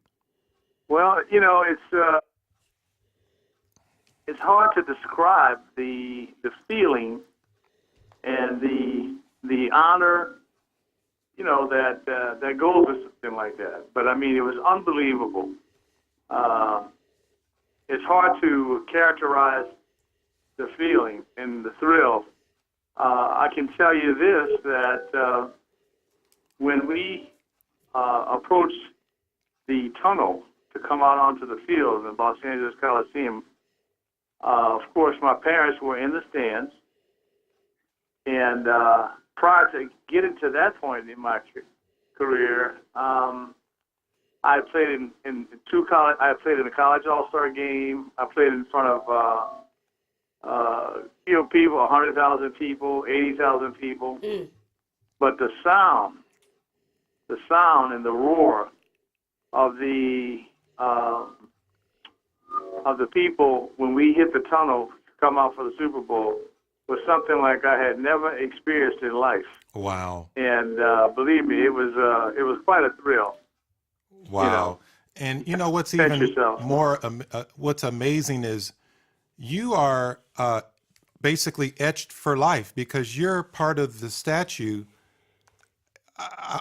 Well, you know, it's hard to describe the feeling and the honor, you know, that goes with something like that. But I mean, it was unbelievable. It's hard to characterize the feeling and the thrill I can tell you this, that when we approached the tunnel to come out onto the field in Los Angeles Coliseum, of course, my parents were in the stands. And prior to getting to that point in my career, I played in two college. I played in a college all-star game. I played in front of people, 100,000 people, 80,000 people. But the sound and the roar of the people when we hit the tunnel to come out for the Super Bowl was something like I had never experienced in life. Wow. And believe me, it was quite a thrill. Wow. You know, and you know what's catch even yourself. more, what's amazing is you are basically etched for life because you're part of the statue.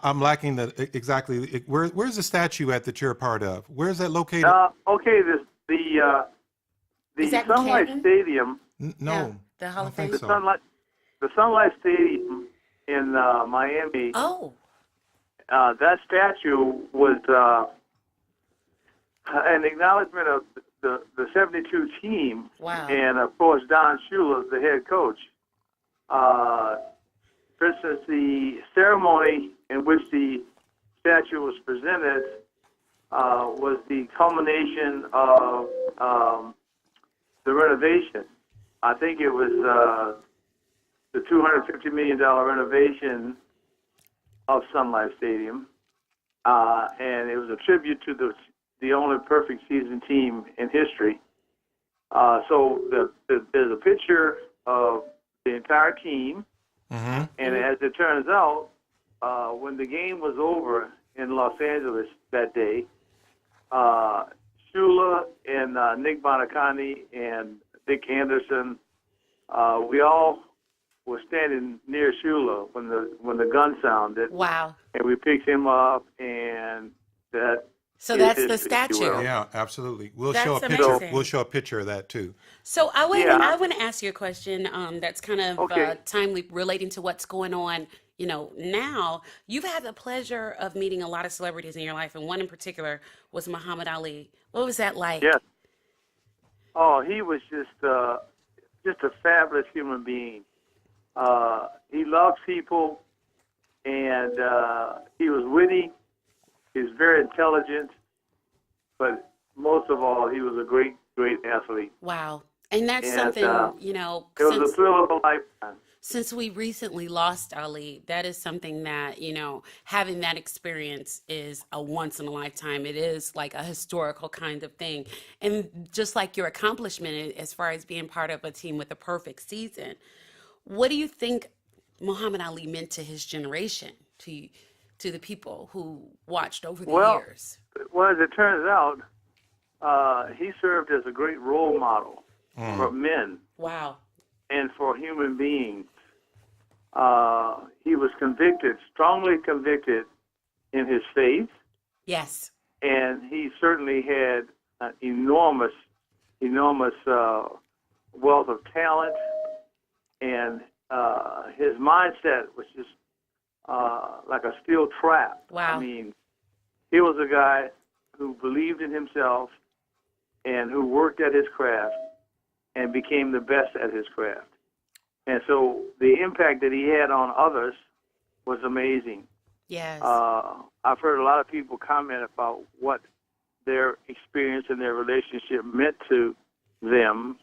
I'm lacking exactly. Where's the statue at that you're a part of? Where's that located? Okay, the Is that Sunlight Canton? Stadium, No. The Hall of I don't Fame. think the Sunlight Stadium in Miami. Oh, That statue was an acknowledgement of the 72 team, wow. and of course Don Shula, the head coach. For instance, the ceremony in which the statue was presented was the culmination of the renovation. I think it was the $250 million renovation of Sunlight Stadium, and it was a tribute to the only perfect season team in history. So there's a picture of the entire team, Mm-hmm. and as it turns out, when the game was over in Los Angeles that day, Shula and Nick Bonacani and Dick Anderson, we all were standing near Shula when the gun sounded. Wow. And we picked him up, and that. So is that's the history, if you statue. will. Yeah, absolutely. We'll That's show a picture. amazing. We'll show a picture of that too. So I want Yeah. to ask you a question that's kind of Okay. timely relating to what's going on. Now you've had the pleasure of meeting a lot of celebrities in your life, and one in particular was Muhammad Ali. What was that like? Yes. Oh, he was just a fabulous human being. He loved people, and he was witty. He was very intelligent, but most of all, he was a great, great athlete. Wow. And that's And, something, It was a since thrill of a lifetime. since we recently lost Ali, that is something that, having that experience is a once in a lifetime. It is like a historical kind of thing. And just like your accomplishment as far as being part of a team with a perfect season, what do you think Muhammad Ali meant to his generation, to the people who watched over the Well, years? Well, as it turns out, he served as a great role model for men Wow. and for human beings. He was strongly convicted in his faith, Yes. and he certainly had an enormous wealth of talent, and his mindset was just like a steel trap. Wow. I mean, he was a guy who believed in himself and who worked at his craft and became the best at his craft. And so the impact that he had on others was amazing. Yes. I've heard a lot of people comment about what their experience and their relationship meant to them.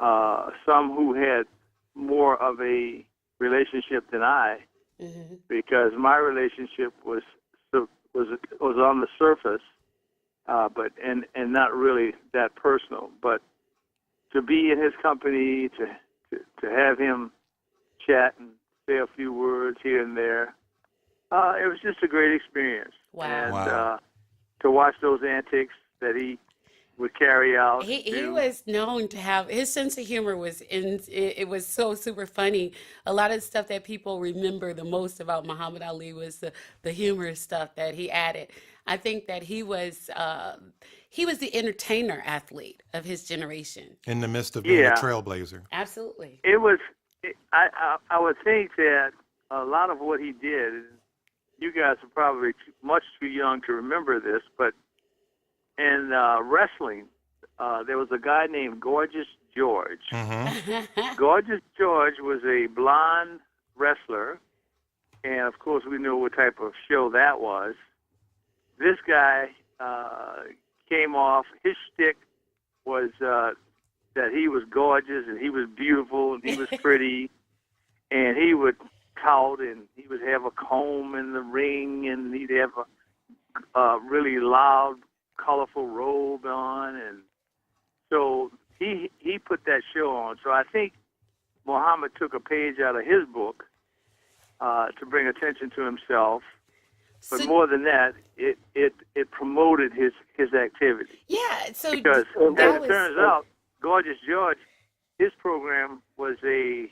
Some who had more of a relationship than I, Mm-hmm. because my relationship was on the surface, but not really that personal. But to be in his company, to have him chat and say a few words here and there, it was just a great experience. Wow. And Wow. to watch those antics that he would carry out. He was known to have his sense of humor it was so super funny. A lot of stuff that people remember the most about Muhammad Ali was the humorous stuff that he added. I think that he was the entertainer athlete of his generation. In the midst of being Yeah. a trailblazer. Absolutely. It was I would think that a lot of what he did, you guys are probably much too young to remember this, but in wrestling, there was a guy named Gorgeous George. Mm-hmm. Gorgeous George was a blonde wrestler, and of course we knew what type of show that was. This guy came off, his shtick was that he was gorgeous and he was beautiful and he was pretty, and he would tout and he would have a comb in the ring and he'd have a really loud, colorful robe on, and so he put that show on. So I think Muhammad took a page out of his book to bring attention to himself. But more than that, it promoted his activity. Yeah, so because that as it turns out, Gorgeous George, his program was a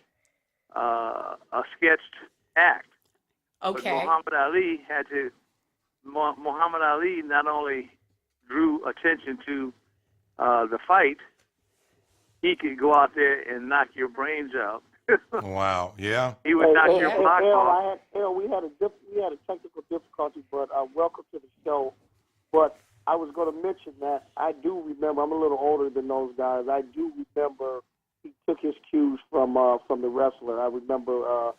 sketched act. okay. But Muhammad Ali not only drew attention to the fight, he could go out there and knock your brains out. Wow. Yeah. He would knock your block off. We had a technical difficulty, but welcome to the show. But I was going to mention that I do remember. I'm a little older than those guys. I do remember he took his cues from the wrestler. I remember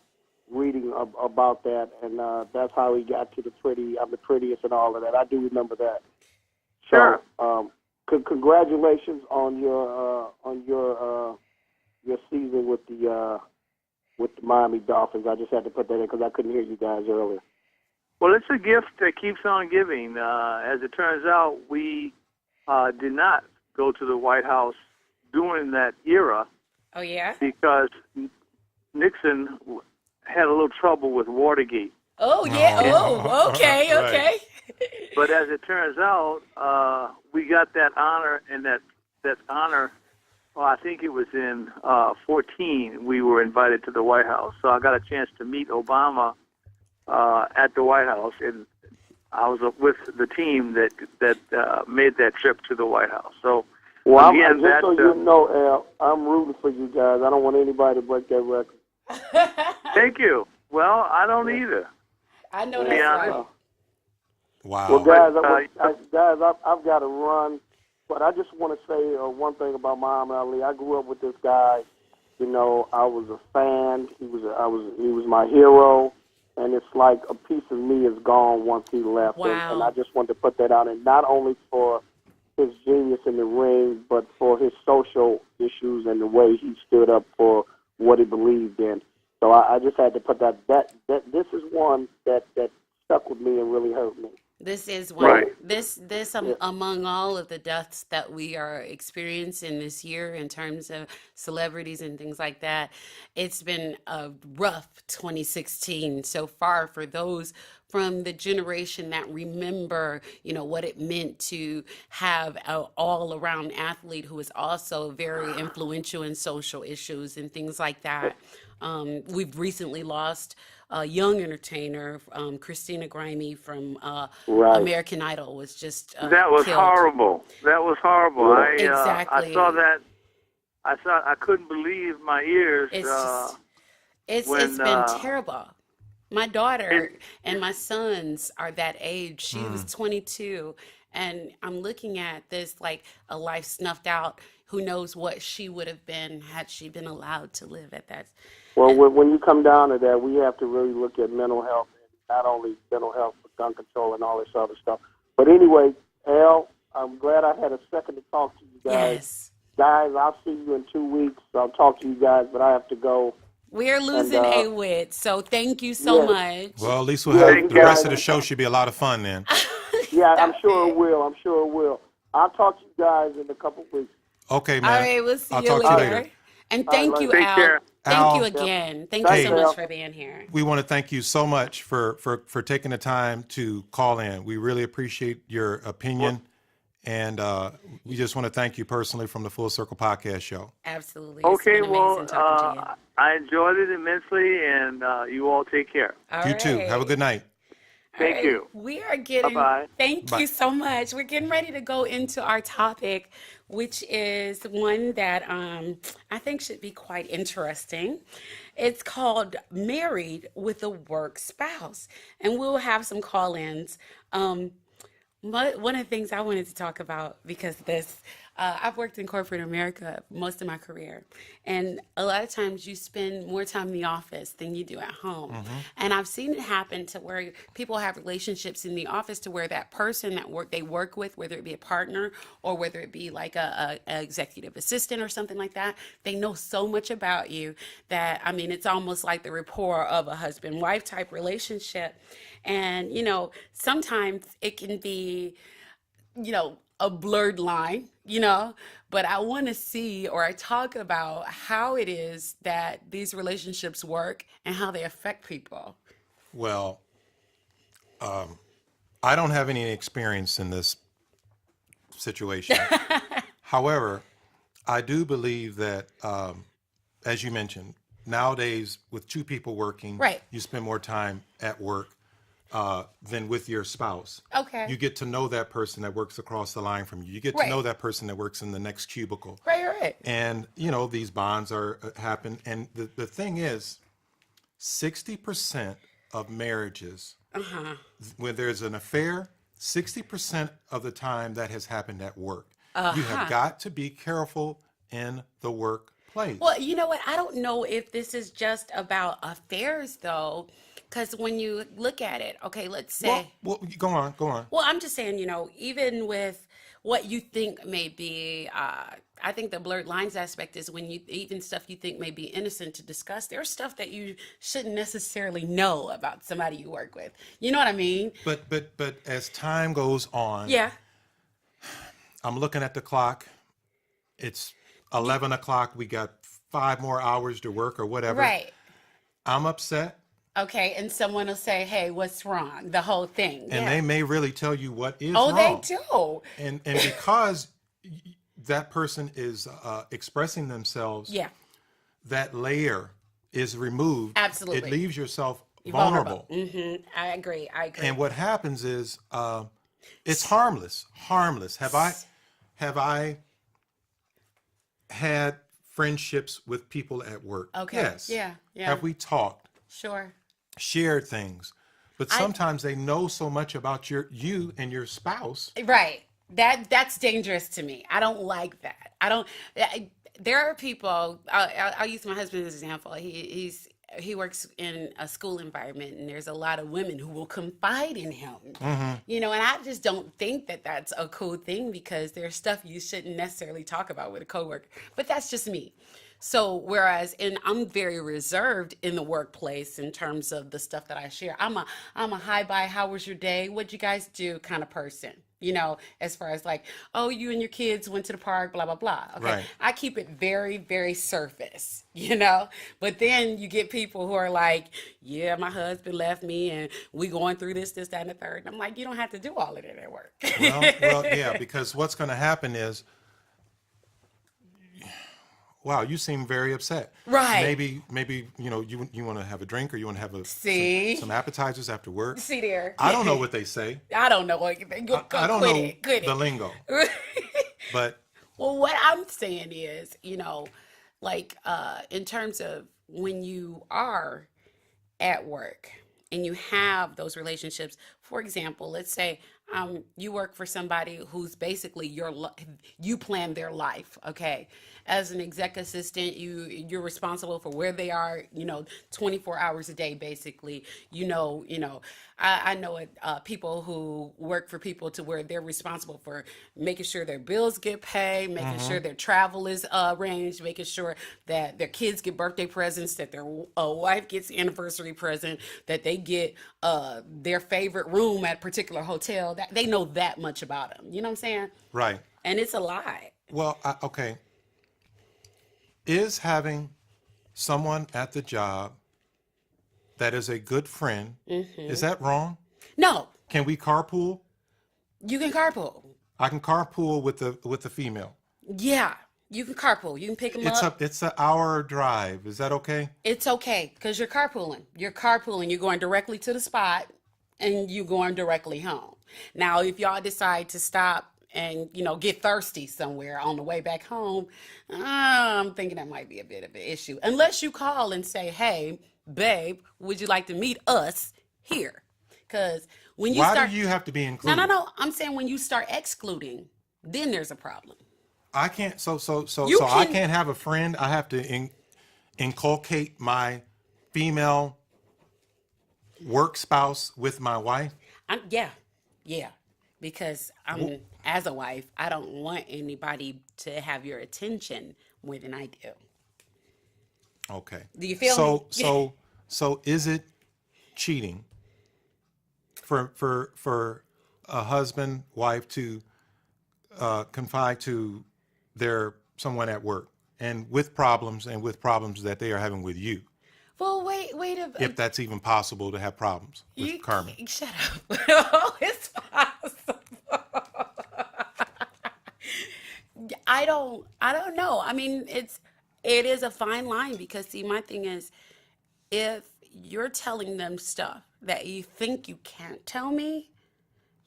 reading about that, and that's how he got to the pretty. I'm the prettiest and all of that. I do remember that. Sure. So, congratulations on your season with the Miami Dolphins. I just had to put that in because I couldn't hear you guys earlier. Well, it's a gift that keeps on giving. As it turns out, we did not go to the White House during that era. Oh, yeah? Because Nixon had a little trouble with Watergate. Oh, yeah. Oh, okay, Right. okay. But as it turns out, we got that honor, and that honor, well, I think it was in 14, we were invited to the White House. So I got a chance to meet Obama at the White House, and I was with the team that made that trip to the White House. So, well, again, just so you know, Al, I'm rooting for you guys. I don't want anybody to break that record. Thank you. Well, I don't either. I know that's right. Wow. Well, guys, But, I've got to run, but I just want to say one thing about Muhammad Ali. I grew up with this guy. You know, I was a fan. He was my hero, and it's like a piece of me is gone once he left. Wow. And I just wanted to put that out, and not only for his genius in the ring, but for his social issues and the way he stood up for what he believed in. So I just had to put that this is one that stuck with me and really hurt me. This is one. Right. This among all of the deaths that we are experiencing this year in terms of celebrities and things like that, it's been a rough 2016 so far for those from the generation that remember, you know, what it meant to have an all-around athlete who is also very influential in social issues and things like that. We've recently lost a young entertainer, Christina Grimmie from Right. American Idol, was just that was killed. horrible. That was horrible. Yeah. Exactly. I saw that. I couldn't believe my ears. It's when, it's been terrible. My daughter and my sons are that age. She was 22, and I'm looking at this like a life snuffed out. Who knows what she would have been had she been allowed to live at that. Well, when you come down to that, we have to really look at mental health, and not only mental health, but gun control and all this other stuff. But anyway, Al, I'm glad I had a second to talk to you guys. Yes. Guys, I'll see you in 2 weeks. I'll talk to you guys, but I have to go. We're losing And, a wit, so thank you so much. Well, at least we'll Yeah, have the guys. rest of the show should be a lot of fun then. Yeah, I'm Stop sure it. it will. I'm sure it will. I'll talk to you guys in a couple weeks. Okay, All man. right, we'll see I'll you talk later. to you later. And thank you, Take Al. care. Thank Al. you again. Thank Hey. you so much for being here. We want to thank you so much for taking the time to call in. We really appreciate your opinion. And we just want to thank you personally from the Full Circle Podcast Show. Absolutely. It's Okay, been well, amazing talking to I enjoyed it immensely, and you all take care. you. All You too. right. Have a good night. Thank you. We are getting, Bye-bye. thank Bye. you so much. We're getting ready to go into our topic, which is one that I think should be quite interesting. It's called Married with a Work Spouse. And we'll have some call-ins. One of the things I wanted to talk about, because I've worked in corporate America most of my career, and a lot of times you spend more time in the office than you do at home. And I've seen it happen to where people have relationships in the office to where that person that they work with, whether it be a partner or whether it be like a executive assistant or something like that, they know so much about you that, I mean, it's almost like the rapport of a husband-wife type relationship. And, sometimes it can be, a blurred line, but I want to see or I talk about how it is that these relationships work and how they affect people. Well, I don't have any experience in this situation. However, I do believe that, as you mentioned, nowadays with two people working, Right. you spend more time at work than with your spouse. Okay. You get to know that person that works across the line from you. You get to Right. know that person that works in the next cubicle. Right. And, these bonds happen. And the thing is, 60% of marriages, when there's an affair, 60% of the time that has happened at work. You have got to be careful in the workplace. Well, you know what? I don't know if this is just about affairs, though, because when you look at it, okay, let's say. Well, go on. Well, I'm just saying, even with what you think may be, I think the blurred lines aspect is when even stuff you think may be innocent to discuss, there's stuff that you shouldn't necessarily know about somebody you work with. You know what I mean? But as time goes on, Yeah. I'm looking at the clock. It's 11 o'clock. We got 5 more hours to work or whatever. Right. I'm upset. Okay. And someone will say, hey, what's wrong? The whole thing. And Yeah. they may really tell you what is Oh, wrong. they do. And because that person is expressing themselves, Yeah. that layer is removed. Absolutely. It leaves yourself vulnerable. I agree. And what happens is it's harmless. Have I had friendships with people at work? Okay. Yes. Yeah. Have we talked, Sure. shared things? But sometimes they know so much about you and your spouse. Right. That's dangerous to me. I don't like that. There are people. I'll use my husband as an example. He works in a school environment, and there's a lot of women who will confide in him. And I just don't think that that's a cool thing, because there's stuff you shouldn't necessarily talk about with a coworker. But that's just me. So whereas, and I'm very reserved in the workplace in terms of the stuff that I share. I'm a hi, bye, how was your day? What'd you guys do kind of person. As far as like, oh, you and your kids went to the park, blah, blah, blah. Okay. Right. I keep it very, very surface, But then you get people who are like, yeah, my husband left me and we going through this, that, and the third. And I'm like, you don't have to do all of that at work. Well, yeah, because what's going to happen is, wow, you seem very upset. Right. Maybe you want to have a drink, or you want to have some appetizers after work. See there. I don't know what they say. I don't know what I don't know the lingo. But well, what I'm saying is, in terms of when you are at work and you have those relationships, for example, let's say you work for somebody who's basically you plan their life, okay? As an exec assistant, you're responsible for where they are, 24 hours a day, basically. I know people who work for people to where they're responsible for making sure their bills get paid, making sure their travel is arranged, making sure that their kids get birthday presents, that their wife gets anniversary present, that they get their favorite room at a particular hotel. That they know that much about them. You know what I'm saying? right. And it's a lie. Well, okay. Is having someone at the job that is a good friend, is that wrong? No, Can we carpool? you can carpool. I can carpool with the female. Yeah, you can carpool. You can pick them up. It's an hour drive. Is that okay? It's okay because you're carpooling. You're going directly to the spot, and you going directly home. Now, if y'all decide to stop and, get thirsty somewhere on the way back home, I'm thinking that might be a bit of an issue. Unless you call and say, hey, babe, would you like to meet us here? Because when you Why do you have to be included? No. I'm saying when you start excluding, then there's a problem. I can't. So You I can- can't have a friend. I have to inculcate my female work spouse with my wife. Yeah. Because as a wife, I don't want anybody to have your attention more than I do. Okay. Do you feel me? So is it cheating for a husband, wife to confide to someone at work and with problems that they are having with you? Well, wait If that's even possible to have problems with Carmen. Shut up. Oh, it's possible. I don't know. I mean, it is a fine line because see, my thing is, if you're telling them stuff that you think you can't tell me,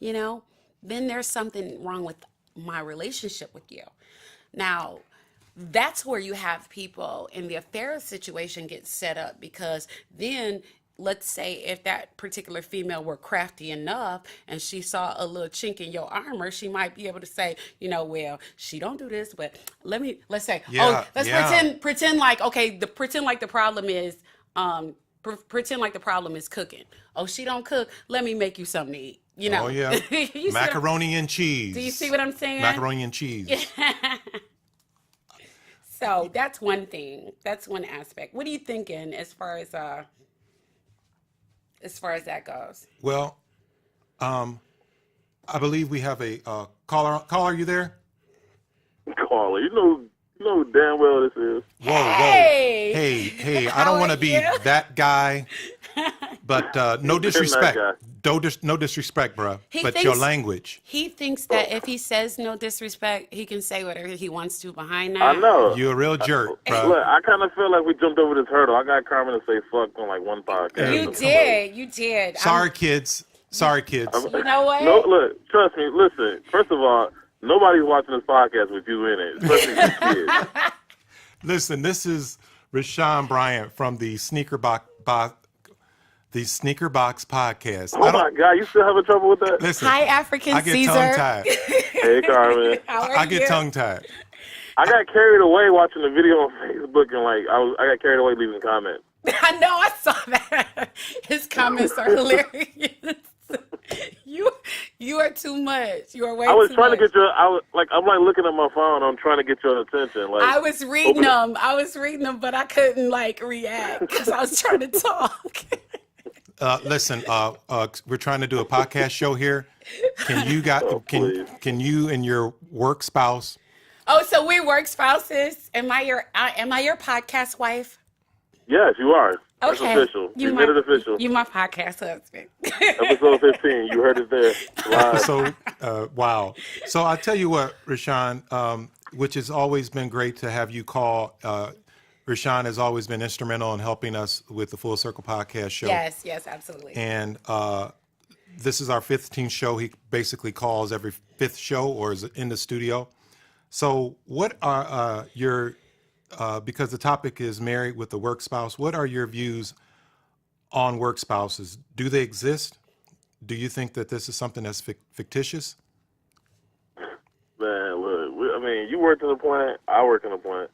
then there's something wrong with my relationship with you. Now, that's where you have people in the affair situation get set up because then let's say if that particular female were crafty enough and she saw a little chink in your armor, she might be able to say, well, she don't do this, but let's say, pretend like, okay, pretend like the problem is, pretend like the problem is cooking. Oh, she don't cook. Let me make you something to eat. Oh yeah, macaroni and cheese. Do you see what I'm saying? Macaroni and cheese. So that's one thing. That's one aspect. What are you thinking as far as that goes? Well, I believe we have a caller. Caller, are you there? Caller, you know damn well this is. Whoa. Hey, Hey, I how don't want are to be you? that guy, but no disrespect. guy. No disrespect, bro. He But thinks- your language. He thinks that if he says no disrespect, he can say whatever he wants to behind that. I know. You're a real jerk, Look, bro. I kind of feel like we jumped over this hurdle. I got Carmen to say fuck on like one podcast. You did. Sorry, kids. You know what? No, look, trust me. Listen, first of all, nobody's watching this podcast with you in it, especially the kids. Listen, this is Rashone Bryant from the Sneaker Box podcast. Oh my God, you still having trouble with that? Listen, Hi, Afrikan I get Caesar. tongue-tied. Hey, Carmen. How are I get you? tongue-tied. I got carried away watching the video on Facebook and I got carried away leaving comments. I know, I saw that. His comments are hilarious. You are too much. You are way too much. I was trying to get your. I'm looking at my phone. I'm trying to get your attention. Like I was reading them, but I couldn't react because I was trying to talk. Listen, we're trying to do a podcast show here. Can you and your work spouse? Oh, so we work spouses. Am I your podcast wife? Yes, you are. That's Okay. official. You made it official. You my podcast husband. Episode 15. You heard it there. Live. So, wow. So I tell you what, Rashone, which has always been great to have you call. Rashone has always been instrumental in helping us with the Full Circle podcast show. Yes, absolutely. And this is our 15th show. He basically calls every fifth show or is in the studio. So what are your, because the topic is married with the work spouse, what are your views on work spouses? Do they exist? Do you think that this is something that's fictitious? Man, look, you work in a plant. I work in a plant.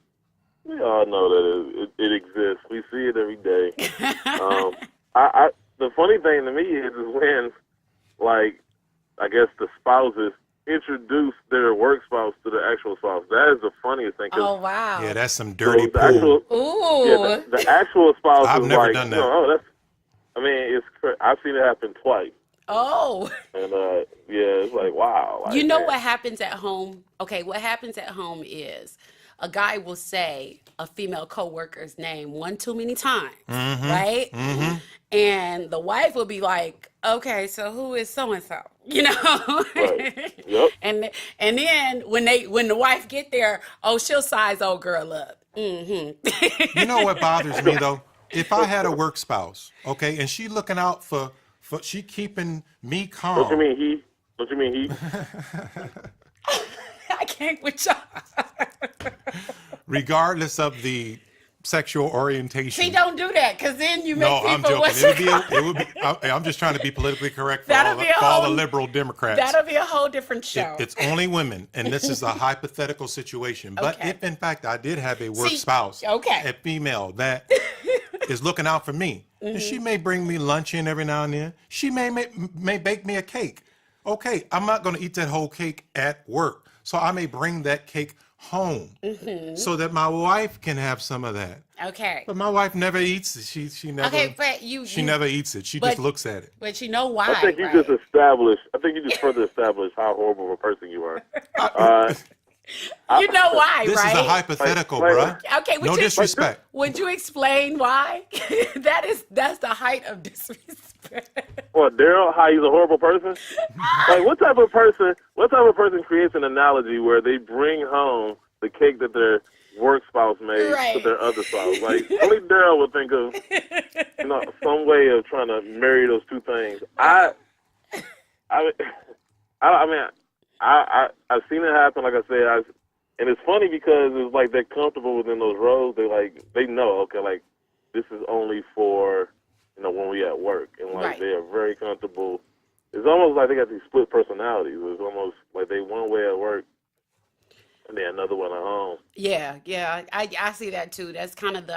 We all know that it exists. We see it every day. The funny thing to me is when, I guess the spouses introduce their work spouse to the actual spouse. That is the funniest thing. Oh, wow. Yeah, that's some dirty the pool. Ooh. the actual spouse I've is never done that. I've seen it happen twice. Oh. And, it's like, wow. You know what happens at home? Okay, what happens at home is a guy will say a female coworker's name one too many times, right? Mm-hmm. And the wife will be like, okay, so who is so-and-so? Right. Yep. And then when the wife get there, she'll size old girl up. Mm-hmm. You know what bothers me though? If I had a work spouse, okay, and she looking out for She keeping me Don't you calm. mean he? Don't you mean he? I can't with y'all. Regardless of the sexual orientation. See, don't do that, because then you make No, people I'm joking. what's It would be. I'm just trying to be politically correct for That'll all, be a for all the whole- liberal Democrats. That'll be a whole different show. It's only women, and this is a hypothetical situation. But Okay. if in fact I did have a work See, spouse, okay. a female that is looking out for me, and she may bring me lunch in every now and then. She may bake me a cake. Okay, I'm not going to eat that whole cake at work, so I may bring that cake home so that my wife can have some of that. Okay. But my wife never eats it. She never. Okay, but She never eats it. She but- just looks at it. But you know why? I think you right? just established. I think you just further established how horrible of a person you are. You know why, This right? is a hypothetical, Like- bruh. Okay, would No you, disrespect. Would you explain why? That's the height of disrespect. What, Darryl? How he's a horrible person? Like, what type of person creates an analogy where they bring home the cake that their work spouse made Right. to their other spouse? Like, only Darryl would think of, some way of trying to marry those two things. I've seen it happen. Like I said, and it's funny because it's like they're comfortable within those roles. They know, okay, like this is only for when we at work, and like Right. they are very comfortable. It's almost like they got these split personalities. It's almost like they one way at work and then another one at home. Yeah, I see that too. That's kind of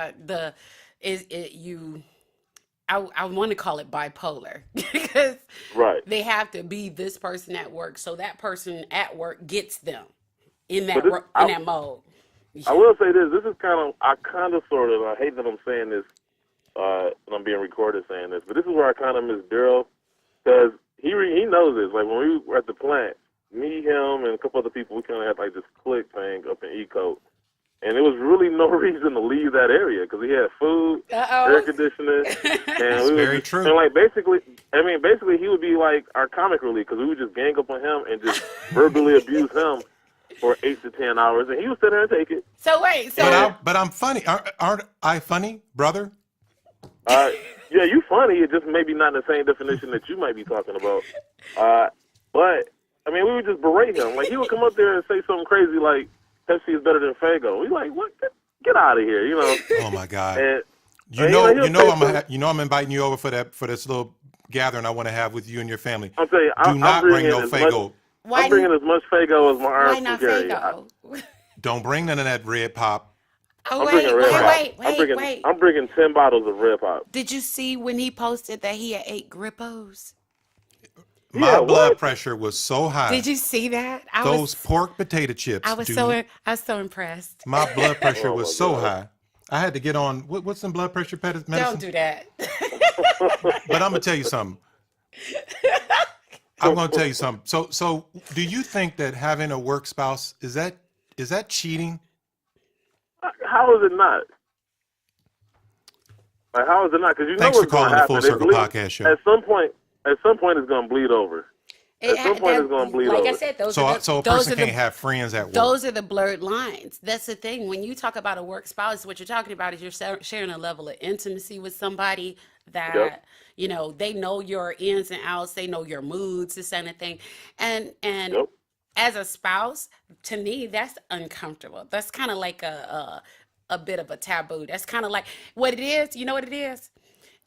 I want to call it bipolar because Right. they have to be this person at work, so that person at work gets them in But that this- in that mode. I will say this. This is I hate that I'm saying this, and I'm being recorded saying this, but this is where I kind of miss Darryl, because he knows this. Like, when we were at the plant, me, him, and a couple other people, we kind of had, like, this clique thing up in Eco, and there was really no reason to leave that area, because we had food, air conditioning, and we very would true. And, like, basically, he would be, like, our comic relief, because we would just gang up on him and just verbally abuse him for 8 to 10 hours, and he would sit there and take it. So wait, But I'm funny. Aren't I funny, brother? Yeah, you funny. It just maybe not in the same definition that you might be talking about. But I mean, we would just berate him. Like, he would come up there and say something crazy like Pepsi is better than Faygo. We like, what? Get out of here, Oh my God. And I'm inviting you over for this little gathering I want to have with you and your family. I'm saying, Do not bring no Faygo. I'm bringing as much Faygo as my why arms can not carry. Faygo? Don't bring none of that red pop. Oh I'm bringing Red Pop. wait. I'm bringing 10 bottles of Red Pop. Did you see when he posted that he had 8 Grippos? My Yeah, blood what? pressure was so high. Did you see that? Those pork potato chips. I was dude. so impressed. My blood pressure Oh, was my so God. high. I had to get on what's some blood pressure medicine. Don't do that. But I'm gonna tell you something. I'm gonna tell you something. So do you think that having a work spouse is that cheating? How is it not? Like, how is it not? Because you know Thanks for what's going calling to the happen. Full Circle Podcast Show. At some point, it's going to bleed over. At some point, it's going to bleed like over. I said, those So are so a those person are the can't have friends at work. those are the blurred lines. That's the thing. When you talk about a work spouse, what you're talking about is you're sharing a level of intimacy with somebody that Yep. they know your ins and outs, they know your moods, this kind of thing, and Yep. as a spouse, to me, that's uncomfortable. That's kind of like a bit of a taboo. That's kind of like what it is. You know what it is?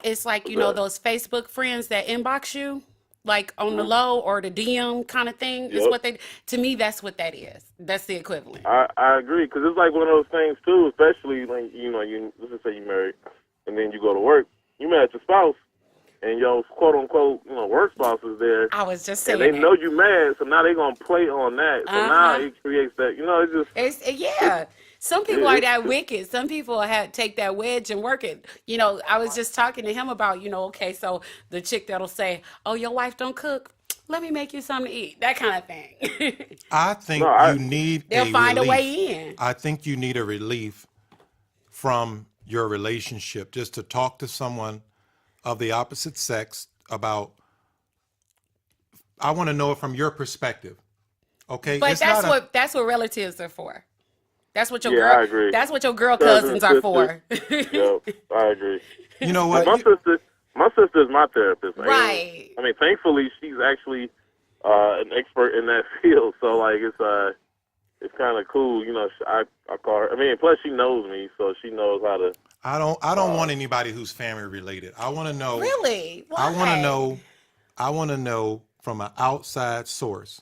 It's like, those Facebook friends that inbox you, like on the low or the DM kind of thing. Is Yep. what to me, that's what that is. That's the equivalent. I agree, because it's like one of those things, too, especially when, let's just say you're married, and then you go to work. You mad at your spouse, and your quote-unquote, work spouse is there. I was just saying And they that. know you mad, so now they're going to play on that. So now it creates that, it's just... Yeah. Some people are that wicked. Some people take that wedge and work it. I was just talking to him about, okay, so the chick that'll say, "Oh, your wife don't cook. Let me make you something to eat." That kind of thing. I think you need They'll find relief. a way in. I think you need a relief from your relationship, just to talk to someone of the opposite sex about. I want to know it from your perspective. Okay, But It's that's not that's what relatives are for. That's what your Yeah, girl. I agree. That's what your girl cousins are for. Yep, I agree. You know Like, what? my sister is my therapist. Like, Right. I mean, thankfully, she's actually an expert in that field. So, like, it's kind of cool. You know, I call her. I mean, plus she knows me, so she knows how to. I don't want anybody who's family related. I want to know. Really? Why? I want to know from an outside source.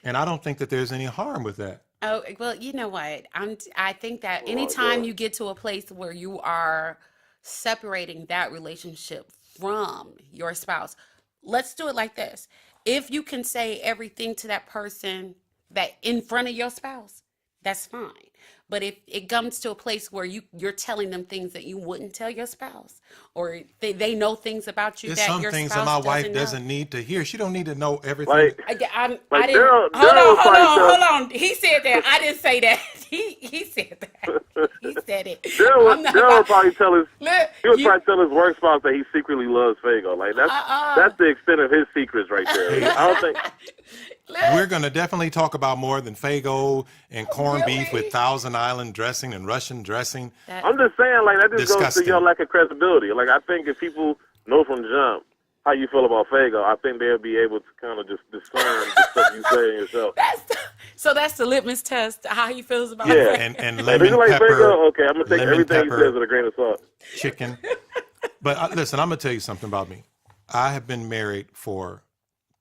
And I don't think that there's any harm with that. Oh, well, you know what? I think that anytime you get to a place where you are separating that relationship from your spouse, let's do it like this. If you can say everything to that person that in front of your spouse, that's fine. But if it comes to a place where you're telling them things that you wouldn't tell your spouse, or they know things about you There's that some your things spouse that my wife know. doesn't need to hear. She don't need to know everything. Like, I didn't. Daryl Hold on. He said that. I didn't say that. He said that. He said it. Daryl would probably tell his Look, he would probably tell his work spouse that he secretly loves Fago. Like that's the extent of his secrets right there. I don't think. We're going to definitely talk about more than Fago and corned beef with Thousand Island dressing and Russian dressing. I'm just saying, like, that just goes to your lack of credibility. Like, I think if people know from jump how you feel about Fago, I think they'll be able to kind of just discern the stuff you say in yourself. So that's the litmus test, how he feels about Yeah. it. And Like, if lemon you like pepper. Fago, okay, I'm going to take lemon everything he pepper, says with a grain of salt. chicken. But listen, I'm going to tell you something about me. I have been married for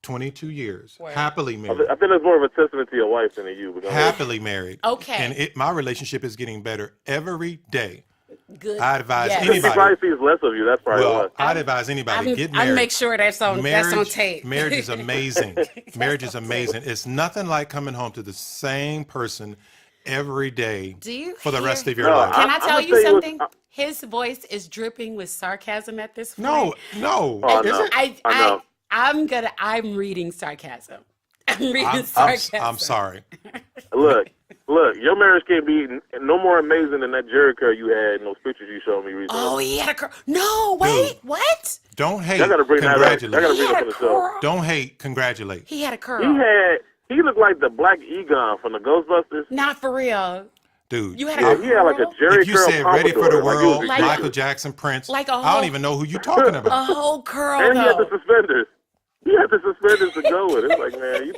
22 years, Word. happily I married. think that's more of a testament to your wife than to you. But Happily married. Okay. And my relationship is getting better every day. Good. I'd advise Yes. he anybody. probably sees less of you. That's probably Well, why. I'd advise anybody get married. I'll make sure that's on tape. Marriage is amazing. Marriage is amazing. It's nothing like coming home to the same person every day Do you for the hear- rest of your No, life. Can I I'm tell gonna you tell you what- something? His voice is dripping with sarcasm at this point. No. Oh, Is no. it? I'm reading sarcasm. I'm reading sarcasm. I'm sorry. Look, your marriage can't be no more amazing than that Jerry curl you had in those pictures you showed me recently. Oh, he had a curl. No, wait, Dude. what? Don't hate. I gotta bring that up. I gotta Congratulate. bring He it had up a for the show. curl. Don't hate. Congratulate. He had a curl. He looked like the Black Egon from the Ghostbusters. Not for real. Dude. You had a Yeah, curl. he had like a Jerry If you curl said ready for the pompadour, like he was world, Like- Michael Jackson, Prince, like a I don't whole- even know who you're talking A about. whole curl, and he had the though. suspenders. He had the suspenders to go with. It's like, man,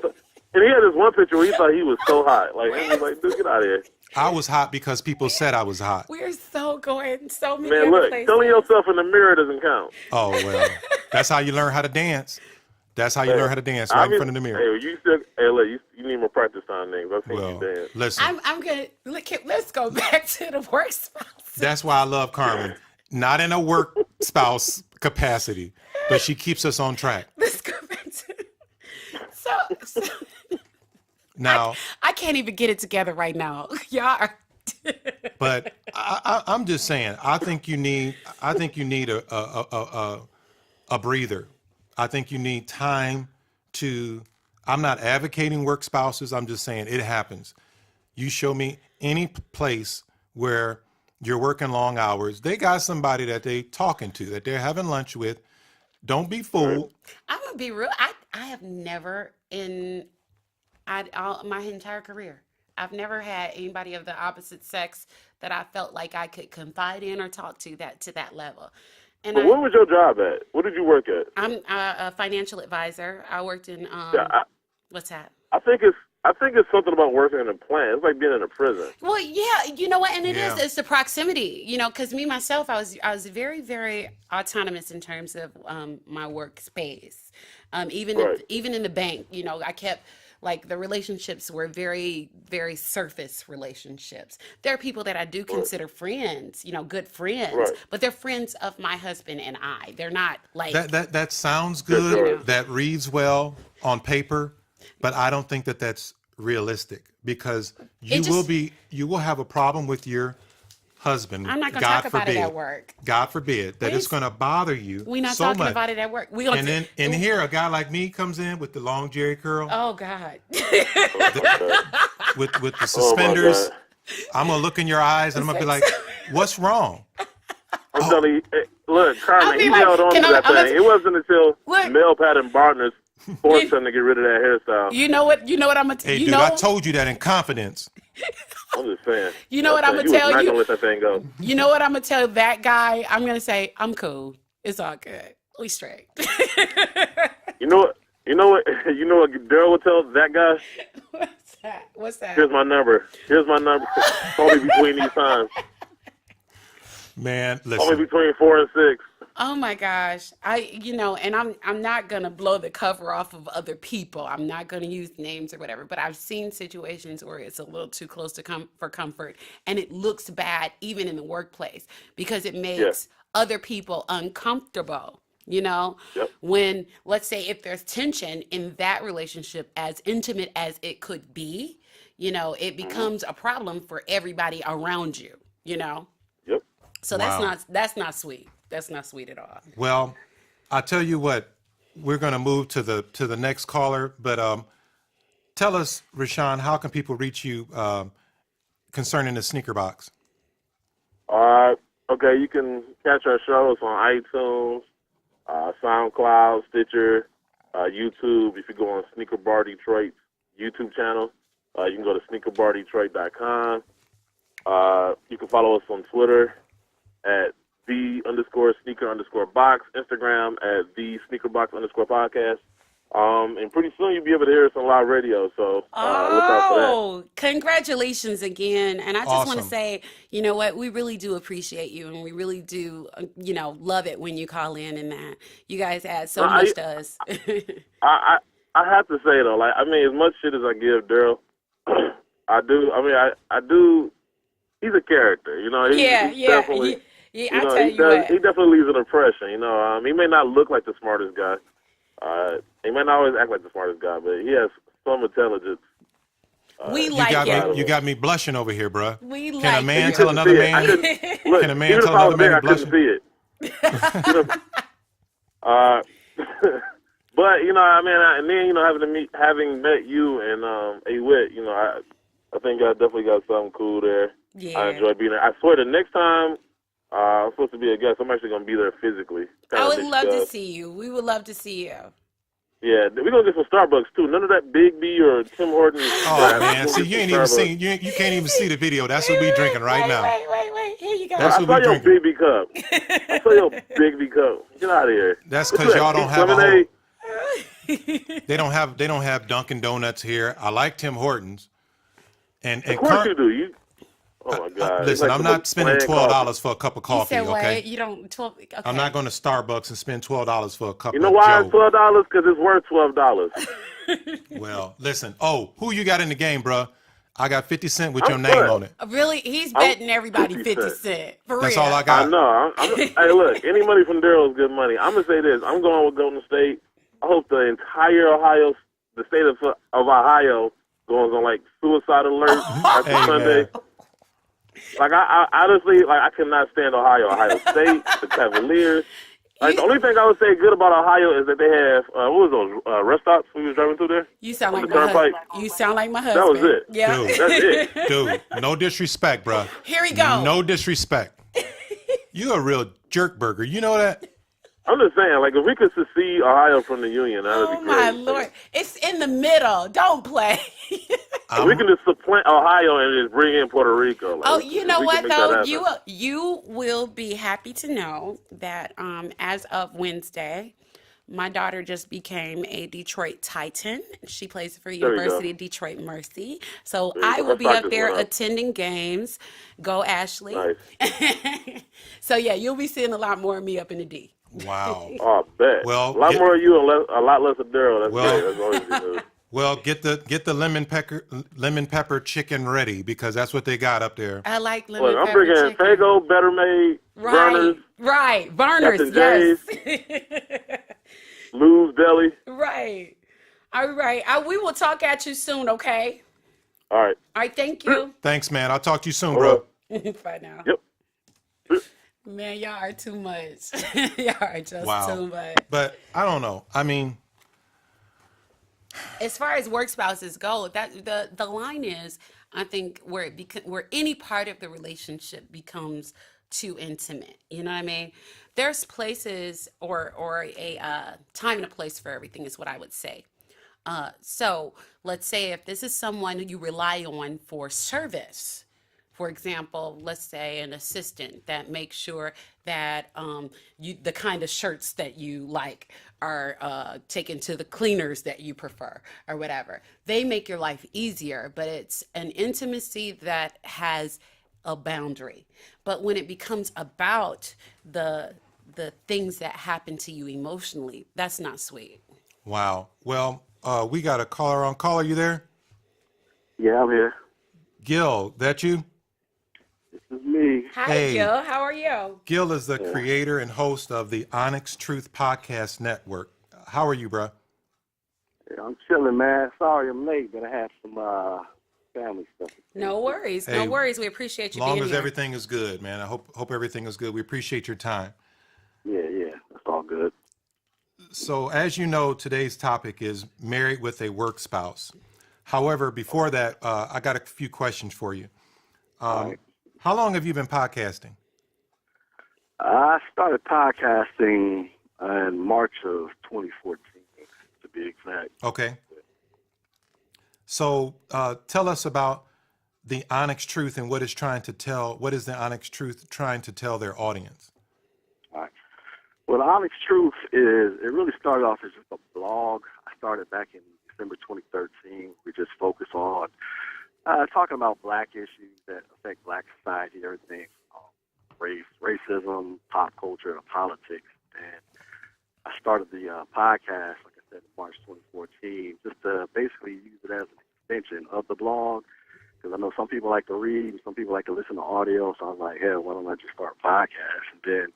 and he had this one picture where he thought he was so hot. Like, he was like, dude, get out of here. I was hot because people said I was hot. We're so going so many Man, other look, places. telling yourself in the mirror doesn't count. Oh, well. That's how you learn how to dance. That's how you learn how to dance, right in front of the mirror. Hey, look, you need more practice on things. I've seen Well, you dance. listen, I'm gonna let's go back to the work spouse. that's why I love Carmen. Not in a work spouse capacity, but she keeps us on track. Let's go back to so Now, I can't even get it together right now. Y'all are but I'm just saying, I think you need a breather. I think you need time to. I'm not advocating work spouses. I'm just saying it happens. You show me any place where you're working long hours. They got somebody that they talking to, that they're having lunch with. Don't be fooled. I'm gonna be real. I have never my entire career, I've never had anybody of the opposite sex that I felt like I could confide in or talk to that level. And But what was your job at? What did you work at? I'm a financial advisor. I worked in what's that? I think it's something about working in a plant. It's like being in a prison. Well, yeah, you know what, and Yeah. it's the proximity, because me myself, I was very, very autonomous in terms of my workspace. Even in the bank, I kept like the relationships were very, very surface relationships. There are people that I do consider friends, good friends, Right. but they're friends of my husband and I. They're not like That sounds good. Sure. That reads well on paper, but I don't think that that's realistic because you will have a problem with your husband. I'm not going to God talk about it forbid. at work. God forbid that it's going to bother you. We're not so talking much. about it at work. And then in here, a guy like me comes in with the long Jerry curl, Oh God. with the suspenders. God. I'm gonna look in your eyes and I'm gonna be like, "What's wrong?" I'm telling you, look, Carmen, be he like, held on to can that I- thing. It wasn't until Look. Mel Patton Barnes forced him to get rid of that hairstyle. You know what I'm gonna Hey, dude, I told you that in confidence. I'm just saying. You know what I'm gonna You was tell not you? gonna let that thing go. You know what I'm gonna tell that guy? I'm gonna say, I'm cool. It's all good. We straight. You know what? You know what? You know what Darryl would tell that guy? What's that? What's that? Here's my number. Call me between these times. Man, Call me listen. between 4 and 6. Oh my gosh. And I'm not going to blow the cover off of other people. I'm not going to use names or whatever, but I've seen situations where it's a little too close to for comfort, and it looks bad even in the workplace because it makes other people uncomfortable. Yep. When, let's say, if there's tension in that relationship, as intimate as it could be, it becomes a problem for everybody around you, Yep. So Wow. that's not sweet. That's not sweet at all. Well, I tell you what, we're going to move to the next caller, but tell us, Rashone, how can people reach you concerning the sneaker box? Okay, you can catch our shows on iTunes, SoundCloud, Stitcher, YouTube. If you go on Sneaker Bar Detroit's YouTube channel, you can go to sneakerbardetroit.com. You can follow us on Twitter at _sneaker_box, Instagram at _podcast. And pretty soon you'll be able to hear us on live radio. So look out for that. Oh, congratulations again. And I just want to Awesome. say, you know what? We really do appreciate you, and we really do, love it when you call in and that. You guys add so much to us. I have to say though, as much shit as I give Darryl, I do. He's a character, He's definitely. I tell you what. He definitely leaves an impression, He may not look like the smartest guy. He may not always act like the smartest guy, but he has some intelligence. We like it. You got me blushing over here, bruh. We Can like a man it. tell another man? Look, Can a man even tell if I another was there, man I to couldn't see it. But and then having met you and A Wit, I think I definitely got something cool there. Yeah. I enjoy being there. I swear the next time I'm supposed to be a guest, I'm actually gonna be there physically. I would love to see you. We would love to see you. Yeah, we're gonna get some Starbucks too. None of that Big B or Tim Hortons. Oh man, see, you ain't even seen. You can't even see the video. That's what we drinking right now. Wait. Here you go. That's I what saw we your drinking. Big B cup. I saw your Big B cup. Get out of here. That's What's because that, y'all don't pink have a whole. lemonade? They don't have Dunkin' Donuts here. I like Tim Hortons. And Of course you do. Oh my God! listen, It's like I'm the not most spending bland $12 coffee. for a cup of You coffee. said what? Okay. You don't 12. Okay. I'm not going to Starbucks and spend $12 for a cup You know of why it's Joe. $12? Because it's worth $12. Well, listen. Oh, who you got in the game, bruh? I got 50 Cent with your I'm name good. on it. Really, he's betting everybody 50 50 cents. cent. For That's real. all I I got. know. Hey, look, any money from Darryl is good money. I'm gonna say this. I'm going with Golden State. I hope the entire the state of Ohio, goes on like suicide alert after Hey, Sunday. man. Like I honestly, I cannot stand Ohio State, the Cavaliers. Like the only thing I would say good about Ohio is that they have what was those rest stops when we was driving through there? You sound On like the my turnpike. husband. You sound like my That husband. was it. Yeah. Dude. That's it. Dude, no disrespect, bruh. Here we go. No disrespect. You a real jerk burger. You know that? I'm just saying, like if we could secede Ohio from the Union, that would Oh be my great. Lord. It's in the middle. Don't play. If we can just supplant Ohio and just bring in Puerto Rico. Like, Oh, you if know we what can make that though? happen. You will be happy to know that as of Wednesday, my daughter just became a Detroit Titan. She plays for you go. University of Detroit Mercy. So There you I go. will Her be up soccer's there went up. attending games. Go Ashley. Nice. So yeah, you'll be seeing a lot more of me up in the D. Wow. Oh, I bet. Well, a lot more of you and a lot less of Darryl. That's Well- great. That's always good news. Well, get the lemon pepper chicken ready because that's what they got up there. I like lemon Look, I'm pepper bringing chicken. Fago, Better Made, Burners, Right. Burners, Captain yes. Lou's Deli. Right. All right. We will talk at you soon, okay? All right. All right, thank you. Thanks, man. I'll talk to you soon, All bro. right. Bye now. Yep. Man, y'all are too much. Y'all are just Wow. too much. But I don't know. I mean, As far as work spouses go, that the line is, I think, where where any part of the relationship becomes too intimate. You know what I mean? There's places or a time and a place for everything is what I would say. So let's say if this is someone who you rely on for service, For example, let's say an assistant that makes sure that the kind of shirts that you like are taken to the cleaners that you prefer or whatever. They make your life easier, but it's an intimacy that has a boundary. But when it becomes about the things that happen to you emotionally, that's not sweet. Wow. Well, we got a caller on. Caller, you there? Yeah, I'm here. Gil, that you? This is me. Hi, Hey. Gil. How are you? Gil is the creator and host of the Onyx Truth Podcast Network. How are you, bro? Yeah, I'm chilling, man. Sorry I'm late, but I had some family stuff. No worries. Hey, No worries. We appreciate you Long being as here. everything is good, man. I hope everything is good. We appreciate your time. Yeah, that's all good. So, as you know, today's topic is married with a work spouse. However, before that, I got a few questions for you. Right. How long have you been podcasting? I started podcasting in March of 2014, to be exact. Okay. So, tell us about the Onyx Truth and what is the Onyx Truth trying to tell their audience? All right. Well, the Onyx Truth it really started off as just a blog. I started back in December 2013. We just focus on talking about black issues that affect black society, everything from race, racism, pop culture, and politics. And I started the podcast, like I said, in March 2014, just to basically use it as an extension of the blog. Because I know some people like to read, some people like to listen to audio. So I was like, hell, why don't I just start a podcast? And then,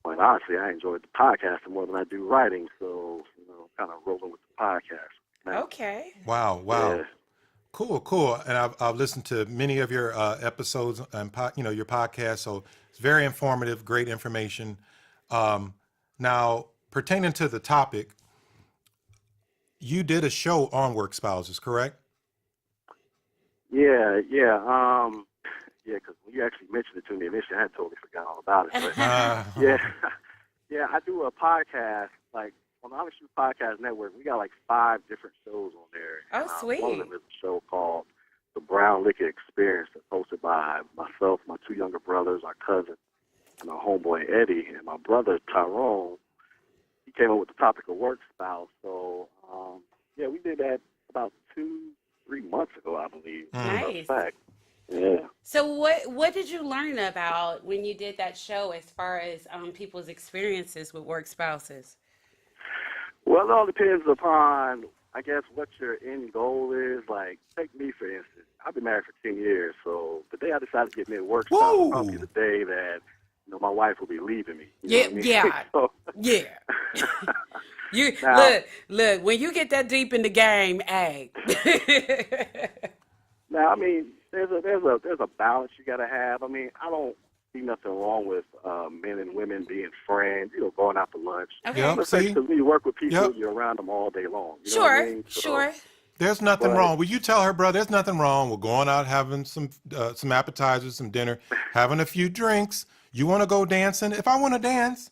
quite honestly, I enjoyed the podcasting more than I do writing. So, kind of rolling with the podcast. Now, Okay. Wow. Yeah. Cool. And I've listened to many of your episodes and your podcast. So it's very informative, great information. Now, pertaining to the topic, you did a show on work spouses, correct? Yeah. Because when you actually mentioned it to me initially, I had totally forgot all about it. But yeah, I do a podcast, like on the Onyx Truth Podcast Network. We got like 5 different shows on there. Oh, sweet. One of them is a show called The Brown Liquor Experience, that's hosted by myself, my 2 younger brothers, our cousin, and our homeboy Eddie, and my brother Tyrone. He came up with the topic of work spouse. So, we did that about 2-3 months ago, I believe. Nice. Fact. Yeah. So what did you learn about when you did that show as far as people's experiences with work spouses? Well, it all depends upon, I guess, what your end goal is. Like, take me, for instance. I've been married for 10 years, so the day I decided to get me a work spouse will probably be the day that, my wife will be leaving me. You know what I mean? Yeah. So, Yeah. You Now- look, when you get that deep in the game, hey. now, I mean, there's a balance you got to have. I mean, I don't see nothing wrong with men and women being friends, going out to lunch. Okay. Yep. Let's See? say, because when you work with people, Yep. you're around them all day long. You know what I mean? So, Sure. There's nothing But- wrong. Will you tell her, bro, there's nothing wrong with going out, having some appetizers, some dinner, having a few drinks. You want to go dancing? If I want to dance.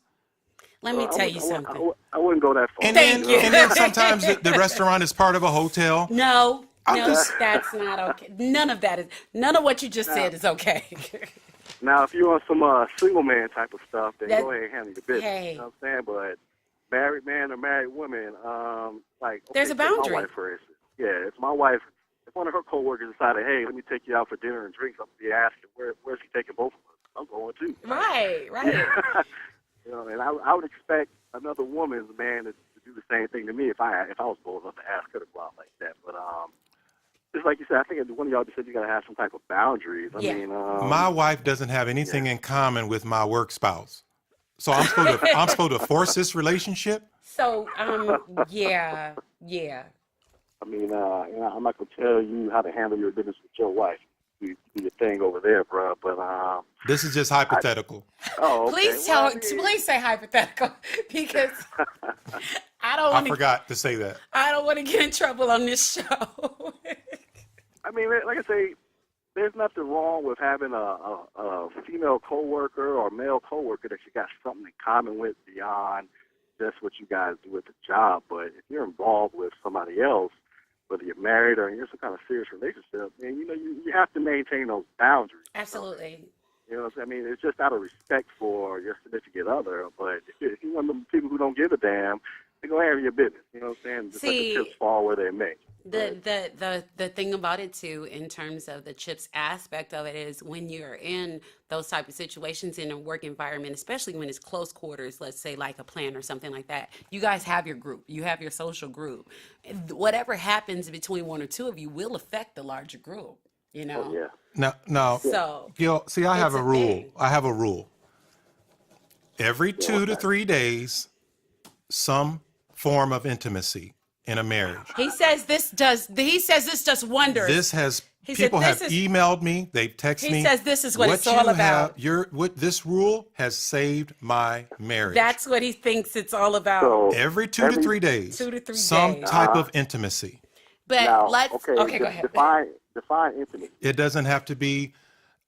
Let me tell you something. I wouldn't go that far. And Thank then, you. And then sometimes the restaurant is part of a hotel. No, I'm just- that's not okay. None of what you just said is okay. Now, if you're on some single man type of stuff, then That- go ahead and handle your business. Hey. You know what I'm saying? But married man or married woman, There's a take my boundary. wife, for instance. Yeah, it's my wife. If one of her coworkers decided, hey, let me take you out for dinner and drinks, I'm gonna be asking, where's he taking both of us? I'm going too. Right. And I would expect another woman's man to do the same thing to me if I was bold enough to ask her to go out like that. But just like you said, I think one of y'all just said you got to have some type of boundaries. I Yeah. mean, My wife doesn't have anything in common with my work spouse. So I'm supposed to force this relationship? So, yeah. I mean, I'm not gonna tell you how to handle your business with your wife. You do your thing over there, bro. But This is just hypothetical. okay. Please say hypothetical because I don't I want to. forgot to say that. I don't want to get in trouble on this show. I mean, like I say, there's nothing wrong with having a female coworker or male coworker that you got something in common with beyond just what you guys do at the job. But if you're involved with somebody else, whether you're married or in some kind of serious relationship, and you have to maintain those boundaries. Absolutely. You know what I'm saying? I mean, it's just out of respect for your significant other. But if you're one of them people who don't give a damn, they go handle your business. You know what I'm saying? Just let the chips fall where they may. The thing about it too, in terms of the chips aspect of it, is when you're in those type of situations in a work environment, especially when it's close quarters, let's say like a plant or something like that, you guys have your group, you have your social group. Whatever happens between one or two of you will affect the larger group. You know. Oh, yeah. Now, So Gil, see, I have it's a a rule. thing. I have a rule. Every 2 to 3 days, some form of intimacy in a marriage. he says this does wonders. This has He said people have this is- emailed me. They've texted He me. says this is what it's you all have- about. this rule has saved my marriage. That's what he thinks it's all about. So every 2 to 3 days. 2 to 3 some days. type of intimacy. But now, let's okay, go ahead. Define intimacy. It doesn't have to be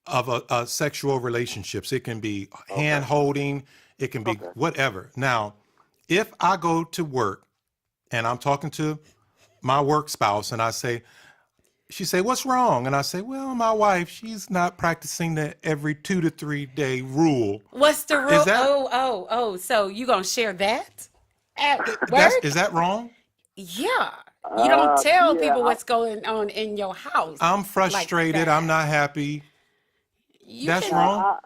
of a sexual relationships. It can be hand holding. It can be whatever. Now, if I go to work and I'm talking to my work spouse and she say, what's wrong? And I say, well, my wife, she's not practicing the every 2 to 3 day rule. What's the rule? Is that- Oh, so you gonna share that at work? Is that wrong? Yeah. You don't tell yeah, people what's going on in your house. I'm frustrated. that. I'm not happy. You That's can- wrong.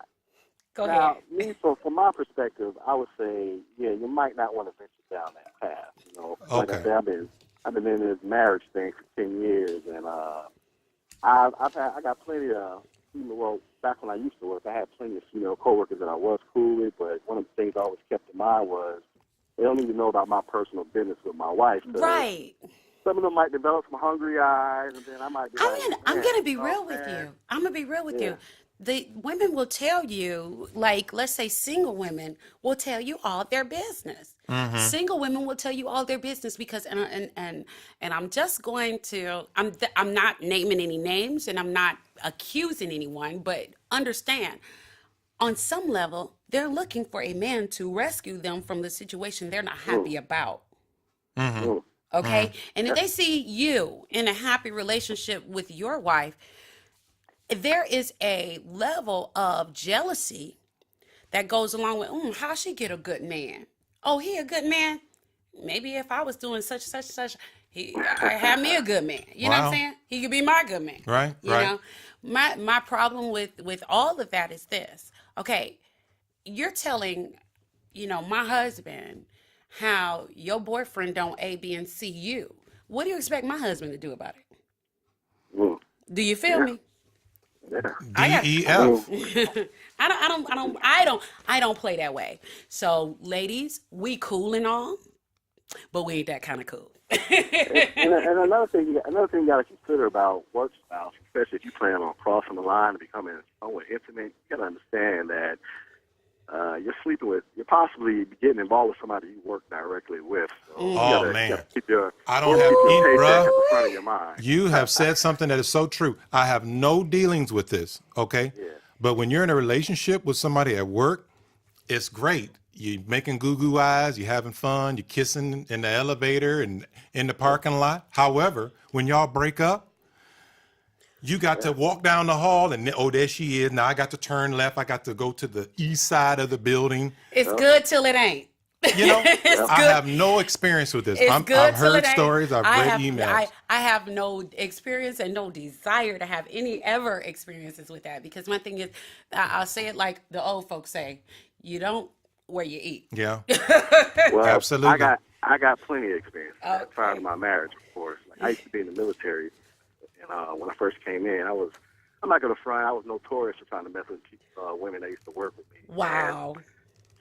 Go Now, ahead. me, so from my perspective, I would say, you might not want to venture down that path. Like I Okay. said, I've been in this marriage thing for 10 years, and I got plenty of, back when I used to work, I had plenty of female coworkers that I was cool with, but one of the things I always kept in mind was they don't even know about my personal business with my wife. Right. Some of them might develop some hungry eyes, and then I might be I'm like, gonna be you know real what I'm with saying? you. I'm gonna be real with Yeah. you. The women will tell you, like, let's say single women will tell you all their business. Single women will tell you all their business because, and I'm just going to, I'm not naming any names and I'm not accusing anyone, but understand, on some level, they're looking for a man to rescue them from the situation they're not happy about. Okay? And if they see you in a happy relationship with your wife, there is a level of jealousy that goes along with, how she get a good man? Oh, he a good man? Maybe if I was doing such, I have me a good man. You know what Wow. I'm saying? He could be my good man. Right, You right. know? My problem with all of that is this. Okay, you're telling, my husband how your boyfriend don't A, B, and C you. What do you expect my husband to do about it? Mm. Do you feel me? Yeah. DEF. I don't play that way. So, ladies, we cool and all, but we ain't that kind of cool. and another thing you got to consider about work spouse, especially if you plan on crossing the line and becoming somewhat intimate, you got to understand that you're possibly getting involved with somebody you work directly with. So you Oh, gotta, man. You gotta keep your, I don't keep have your any, paycheck at bruh. the front of your mind. You have said something that is so true. I have no dealings with this, okay? Yeah. But when you're in a relationship with somebody at work, it's great. You're making goo-goo eyes, you're having fun, you're kissing in the elevator and in the parking lot. However, when y'all break up, you got to walk down the hall and, there she is. Now I got to turn left. I got to go to the east side of the building. It's good till it ain't. You know, It's I good. have no experience with this. It's I've good till heard it ain't. stories. I've read have, emails. I have no experience and no desire to have any ever experiences with that, because my thing is, I'll say it like the old folks say, you don't where you eat. Yeah, Well, absolutely. I got plenty of experience prior Okay. to my marriage, of course. Like, I used to be in the military, and when I first came in, I'm not gonna front, I was notorious for trying to mess with women that used to work with me. Wow. And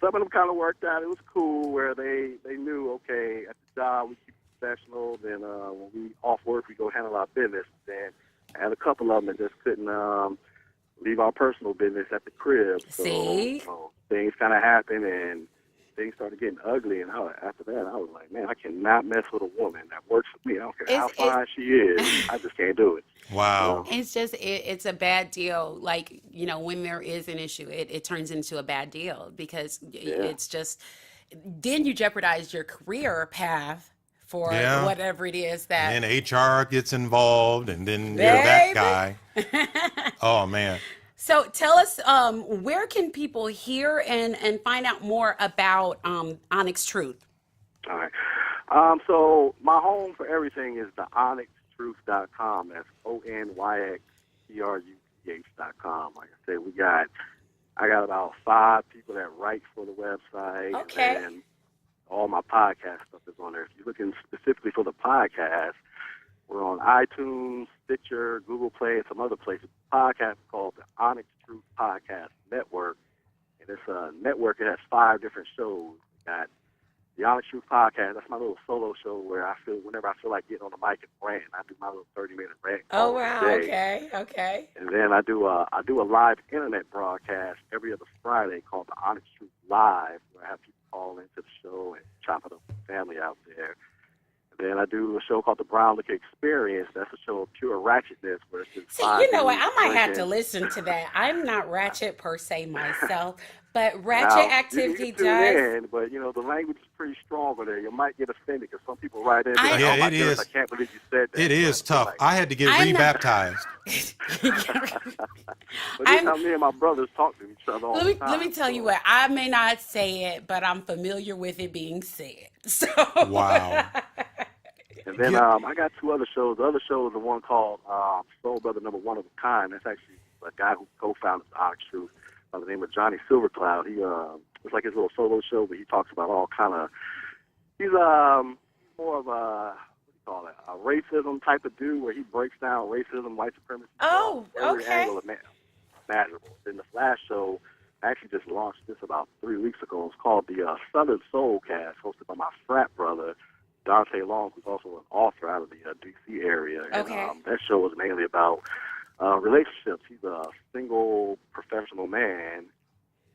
some of them kind of worked out. It was cool where they knew, okay, at the job we keep it professional. Then when we off work, we go handle our business. Then I had a couple of them that just couldn't leave our personal business at the crib. So See? things kind of happened, and things started getting ugly. And after that, I was like, man, I cannot mess with a woman that works with me. I don't care how fine she is. I just can't do it. Wow. It's just, it's a bad deal. Like, when there is an issue, it turns into a bad deal, because it's just, then you jeopardize your career path for Yeah. whatever it is that. And HR gets involved, and then you're that guy. Oh, man. So tell us, where can people hear and find out more about Onyx Truth? All right. So my home for everything is the onyxtruth.com. That's ONYXTRUTH.com. Like I said, I got about 5 people that write for the website. Okay. And all my podcast stuff is on there. If you're looking specifically for the podcast, we're on iTunes, Stitcher, Google Play, and some other places. The podcast is called the Onyx Truth Podcast Network. And it's a network that has 5 different shows. We got the Onyx Truth Podcast. That's my little solo show where whenever I feel like getting on the mic and ranting, I do my little 30-minute rant. Oh, wow. Okay. And then I do a live internet broadcast every other Friday called the Onyx Truth Live, where I have people call into the show and chop it up with the family out there. And then I do a show called the Brown Liquor Experience. That's a show of pure ratchetness where it's just See, you know what? I might have to listen to that. I'm not ratchet per se myself, but ratchet activity you can does. tune in, but, the language is pretty strong over there. You might get offended because some people write in. Like, Yeah, oh, my it goodness, is. I can't believe you said that. It is tough. Like, I had to get rebaptized. but this how me and my brothers talk to each other all the time. Let me tell you what. I may not say it, but I'm familiar with it being said. So. Wow. And then I got 2 other shows. The other show is the one called Soul Brother Number One of a Kind. That's actually a guy who co-founded the Onyx Truth by the name of Johnny Silvercloud. It's like his little solo show, but he talks about all kind of. He's more of a racism type of dude where he breaks down racism, white supremacy. Oh, every okay. angle imaginable. Then the last show, I actually just launched this about 3 weeks ago. It's called the Southern Soul Cast, hosted by my frat brother, Dante Long, who's also an author out of the D.C. area. Okay. And that show is mainly about relationships. He's a single professional man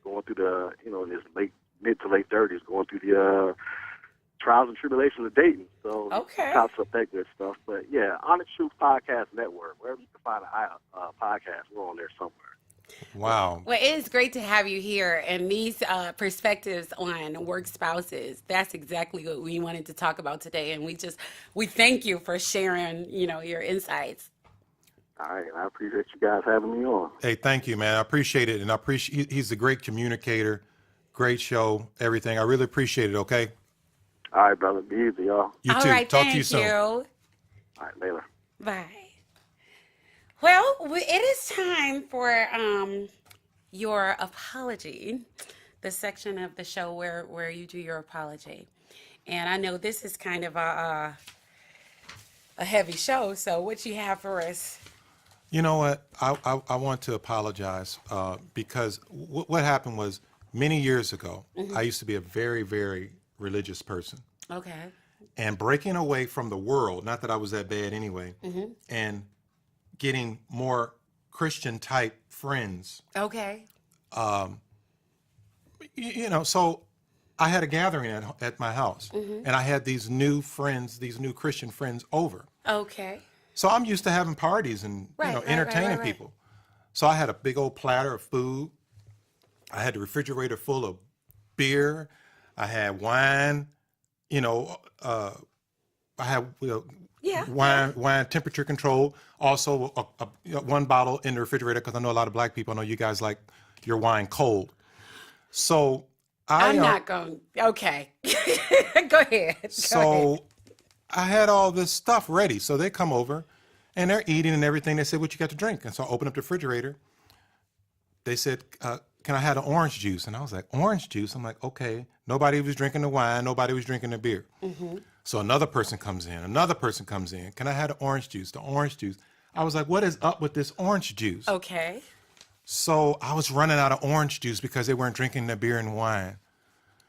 going through in his mid to late 30s, going through the trials and tribulations of dating. So Okay. Talks up that good stuff. But yeah, Onyx Truth Podcast Network, wherever you can find a podcast, we're on there somewhere. Wow. Well, it is great to have you here, and these perspectives on work spouses. That's exactly what we wanted to talk about today, and we thank you for sharing, your insights. All right, I appreciate you guys having me on. Hey, thank you, man. I appreciate it, and he's a great communicator, great show, everything. I really appreciate it. Okay. All right, brother. Be easy, y'all. You All too. right, Talk thank to you soon. All right, later. Bye. Well, it is time for your apology, the section of the show where you do your apology. And I know this is kind of a heavy show, so what you have for us? You know what? I want to apologize because what happened was many years ago, I used to be a very, very religious person. Okay. And breaking away from the world, not that I was that bad anyway, and getting more Christian type friends. Okay. So I had a gathering at my house, and I had these new friends, these new Christian friends over. Okay. So I'm used to having parties and entertaining people. So I had a big old platter of food. I had the refrigerator full of beer. I had wine. I had wine temperature control. Also, one bottle in the refrigerator because I know a lot of black people. I know you guys like your wine cold. So I'm not going. Okay. Go ahead. Go ahead. I had all this stuff ready. So they come over and they're eating and everything. They said, "What you got to drink?" And so I opened up the refrigerator. They said, "Can I have an orange juice?" And I was like, "Orange juice?" I'm like, "Okay." Nobody was drinking the wine. Nobody was drinking the beer. So another person comes in. Another person comes in. "Can I have the orange juice?" The orange juice. I was like, "What is up with this orange juice?" Okay. So I was running out of orange juice because they weren't drinking the beer and wine.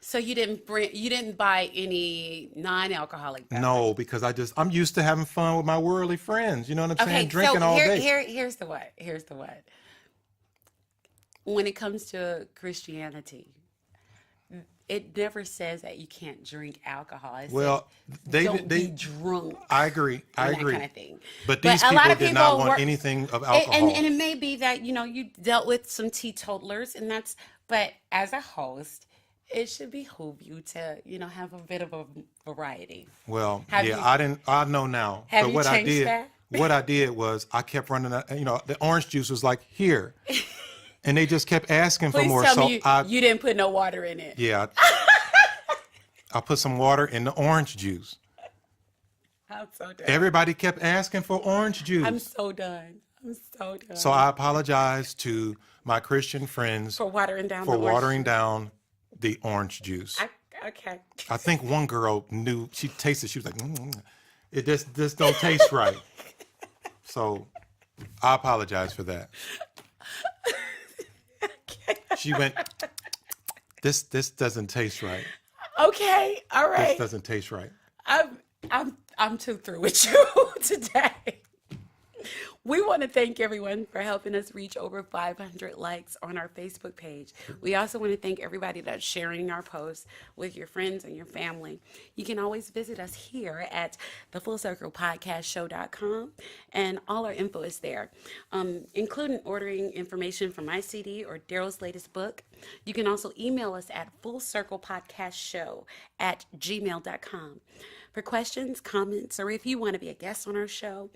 So you didn't buy any non-alcoholic beverage? No, because I'm used to having fun with my worldly friends. You know what I'm saying? Okay, Drinking so all day. here's the what. Here's the what. When it comes to Christianity, it never says that you can't drink alcohol. It says, don't be drunk. I agree. I that agree. kind of thing. But these a lot people of did not people want anything of alcohol. And it may be that you dealt with some teetotalers, but as a host, it should behoove you to, have a bit of a variety. Well, Have yeah, you- I know now. Have but you what I changed did, that? what I did was I kept running. The orange juice was like here, and they just kept asking for Please more. tell So me I, you didn't put no water in it. yeah, I put some water in the orange juice. I'm so done. Everybody kept asking for orange juice. I'm so done. I'm so done. So I apologize to my Christian friends for watering down for the orange watering juice. down the orange juice. Okay. I think one girl knew, she tasted, she was like, it this don't taste right. So I apologize for that. She went, this doesn't taste right. Okay. All This right. doesn't taste right. I'm too through with you today. We want to thank everyone for helping us reach over 500 likes on our Facebook page. We also want to thank everybody that's sharing our posts with your friends and your family. You can always visit us here at thefullcirclepodcastshow.com, and all our info is there, including ordering information for my CD or Darryl's latest book. You can also email us at fullcirclepodcastshow@gmail.com. For questions, comments, or if you want to be a guest on our show,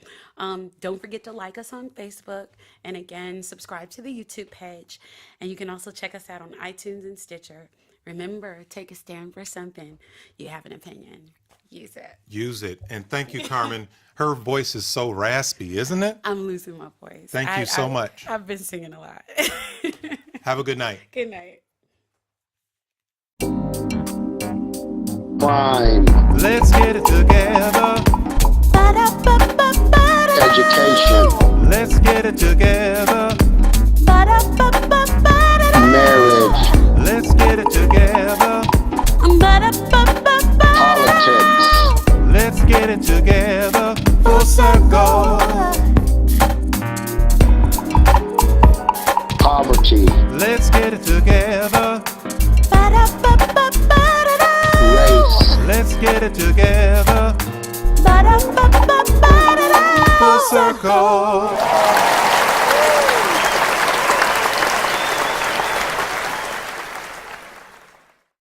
don't forget to like us on Facebook. And again, subscribe to the YouTube page. And you can also check us out on iTunes and Stitcher. Remember, take a stand for something. You have an opinion. Use it. Use it. And thank you, Carmen. Her voice is so raspy, isn't it? I'm losing my voice. Thank you so much. I've been singing a lot. Have a good night. Good night. Crime, Let's get it together. education, Let's get it together. marriage, Let's get it together. politics, Let's get it together. Full circle. poverty, Let's get it together. race, Let's get it together. Full circle.